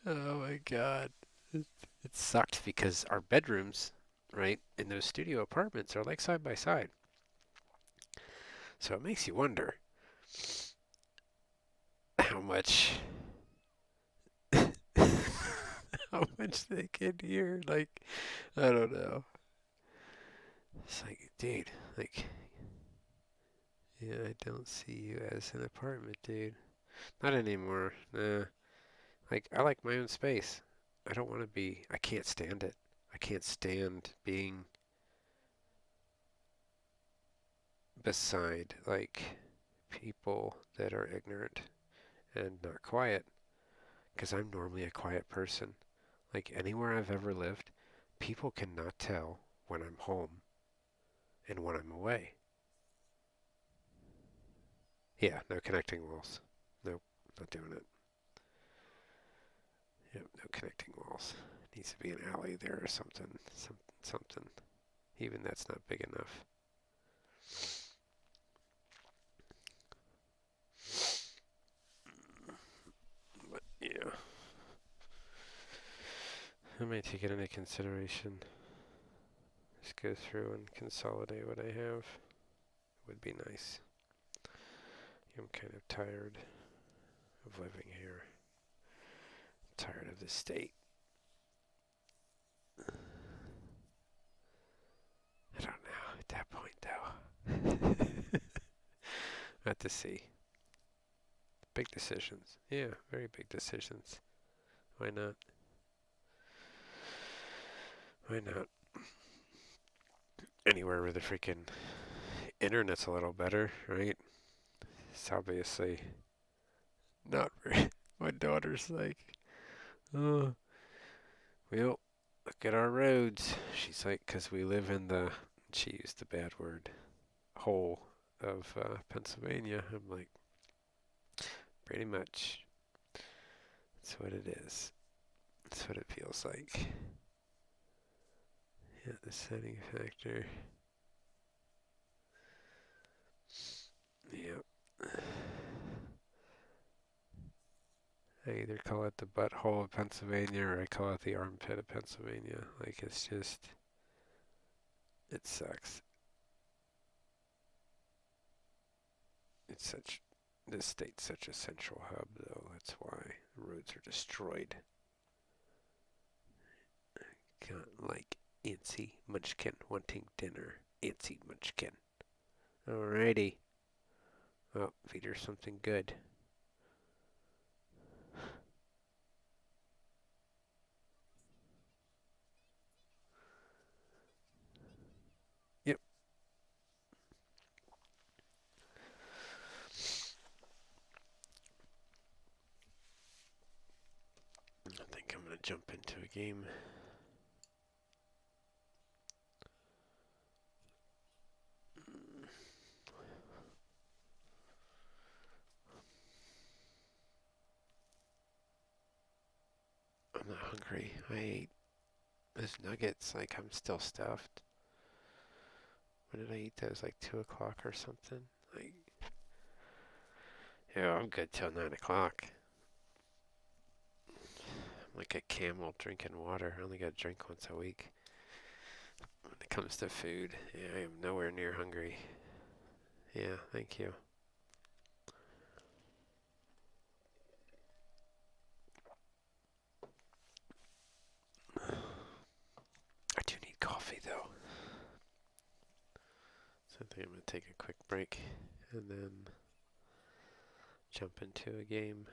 oh my God. It sucked because our bedrooms, right, in those studio apartments are like side by side. So it makes you wonder how much how much they can hear. Like, I don't know. It's like, dude, like, yeah, I don't see you as an apartment, dude. Not anymore. Nah. Like, I like my own space. I don't want to be, I can't stand it. I can't stand being beside, like, people that are ignorant and not quiet. Because I'm normally a quiet person. Like, anywhere I've ever lived, people cannot tell when I'm home and when I'm away. Yeah, no connecting walls. Nope, not doing it. Yep, no connecting walls. Needs to be an alley there or something. Something. Even that's not big enough. But yeah, I might take it into consideration. Just go through and consolidate what I have. Would be nice. I'm kind of tired of living here. Tired of the state. I don't know at that point though. Not to see. Big decisions. Yeah, very big decisions. Why not? Why not? Anywhere where the freaking internet's a little better, right? It's obviously not very. My daughter's like, oh, well, look at our roads. She's like, because we live in the, she used the bad word, hole of Pennsylvania. I'm like, pretty much. That's what it is. That's what it feels like. Yeah, the setting factor. Yep. I either call it the butthole of Pennsylvania or I call it the armpit of Pennsylvania. Like, it's just, it sucks. It's such, this state's such a central hub, though. That's why the roads are destroyed. Like Antsy Munchkin wanting dinner. Antsy Munchkin. Alrighty. Well, feed her something good. Yep. I think I'm gonna jump into a game. I'm not hungry. I ate Those nuggets, like, I'm still stuffed. When did I eat those? Like 2 o'clock or something? Like, yeah, I'm good till 9 o'clock. I'm like a camel drinking water. I only got to drink once a week. When it comes to food, yeah, I am nowhere near hungry. Yeah, thank you. I do need coffee though. So I think I'm going to take a quick break and then jump into a game.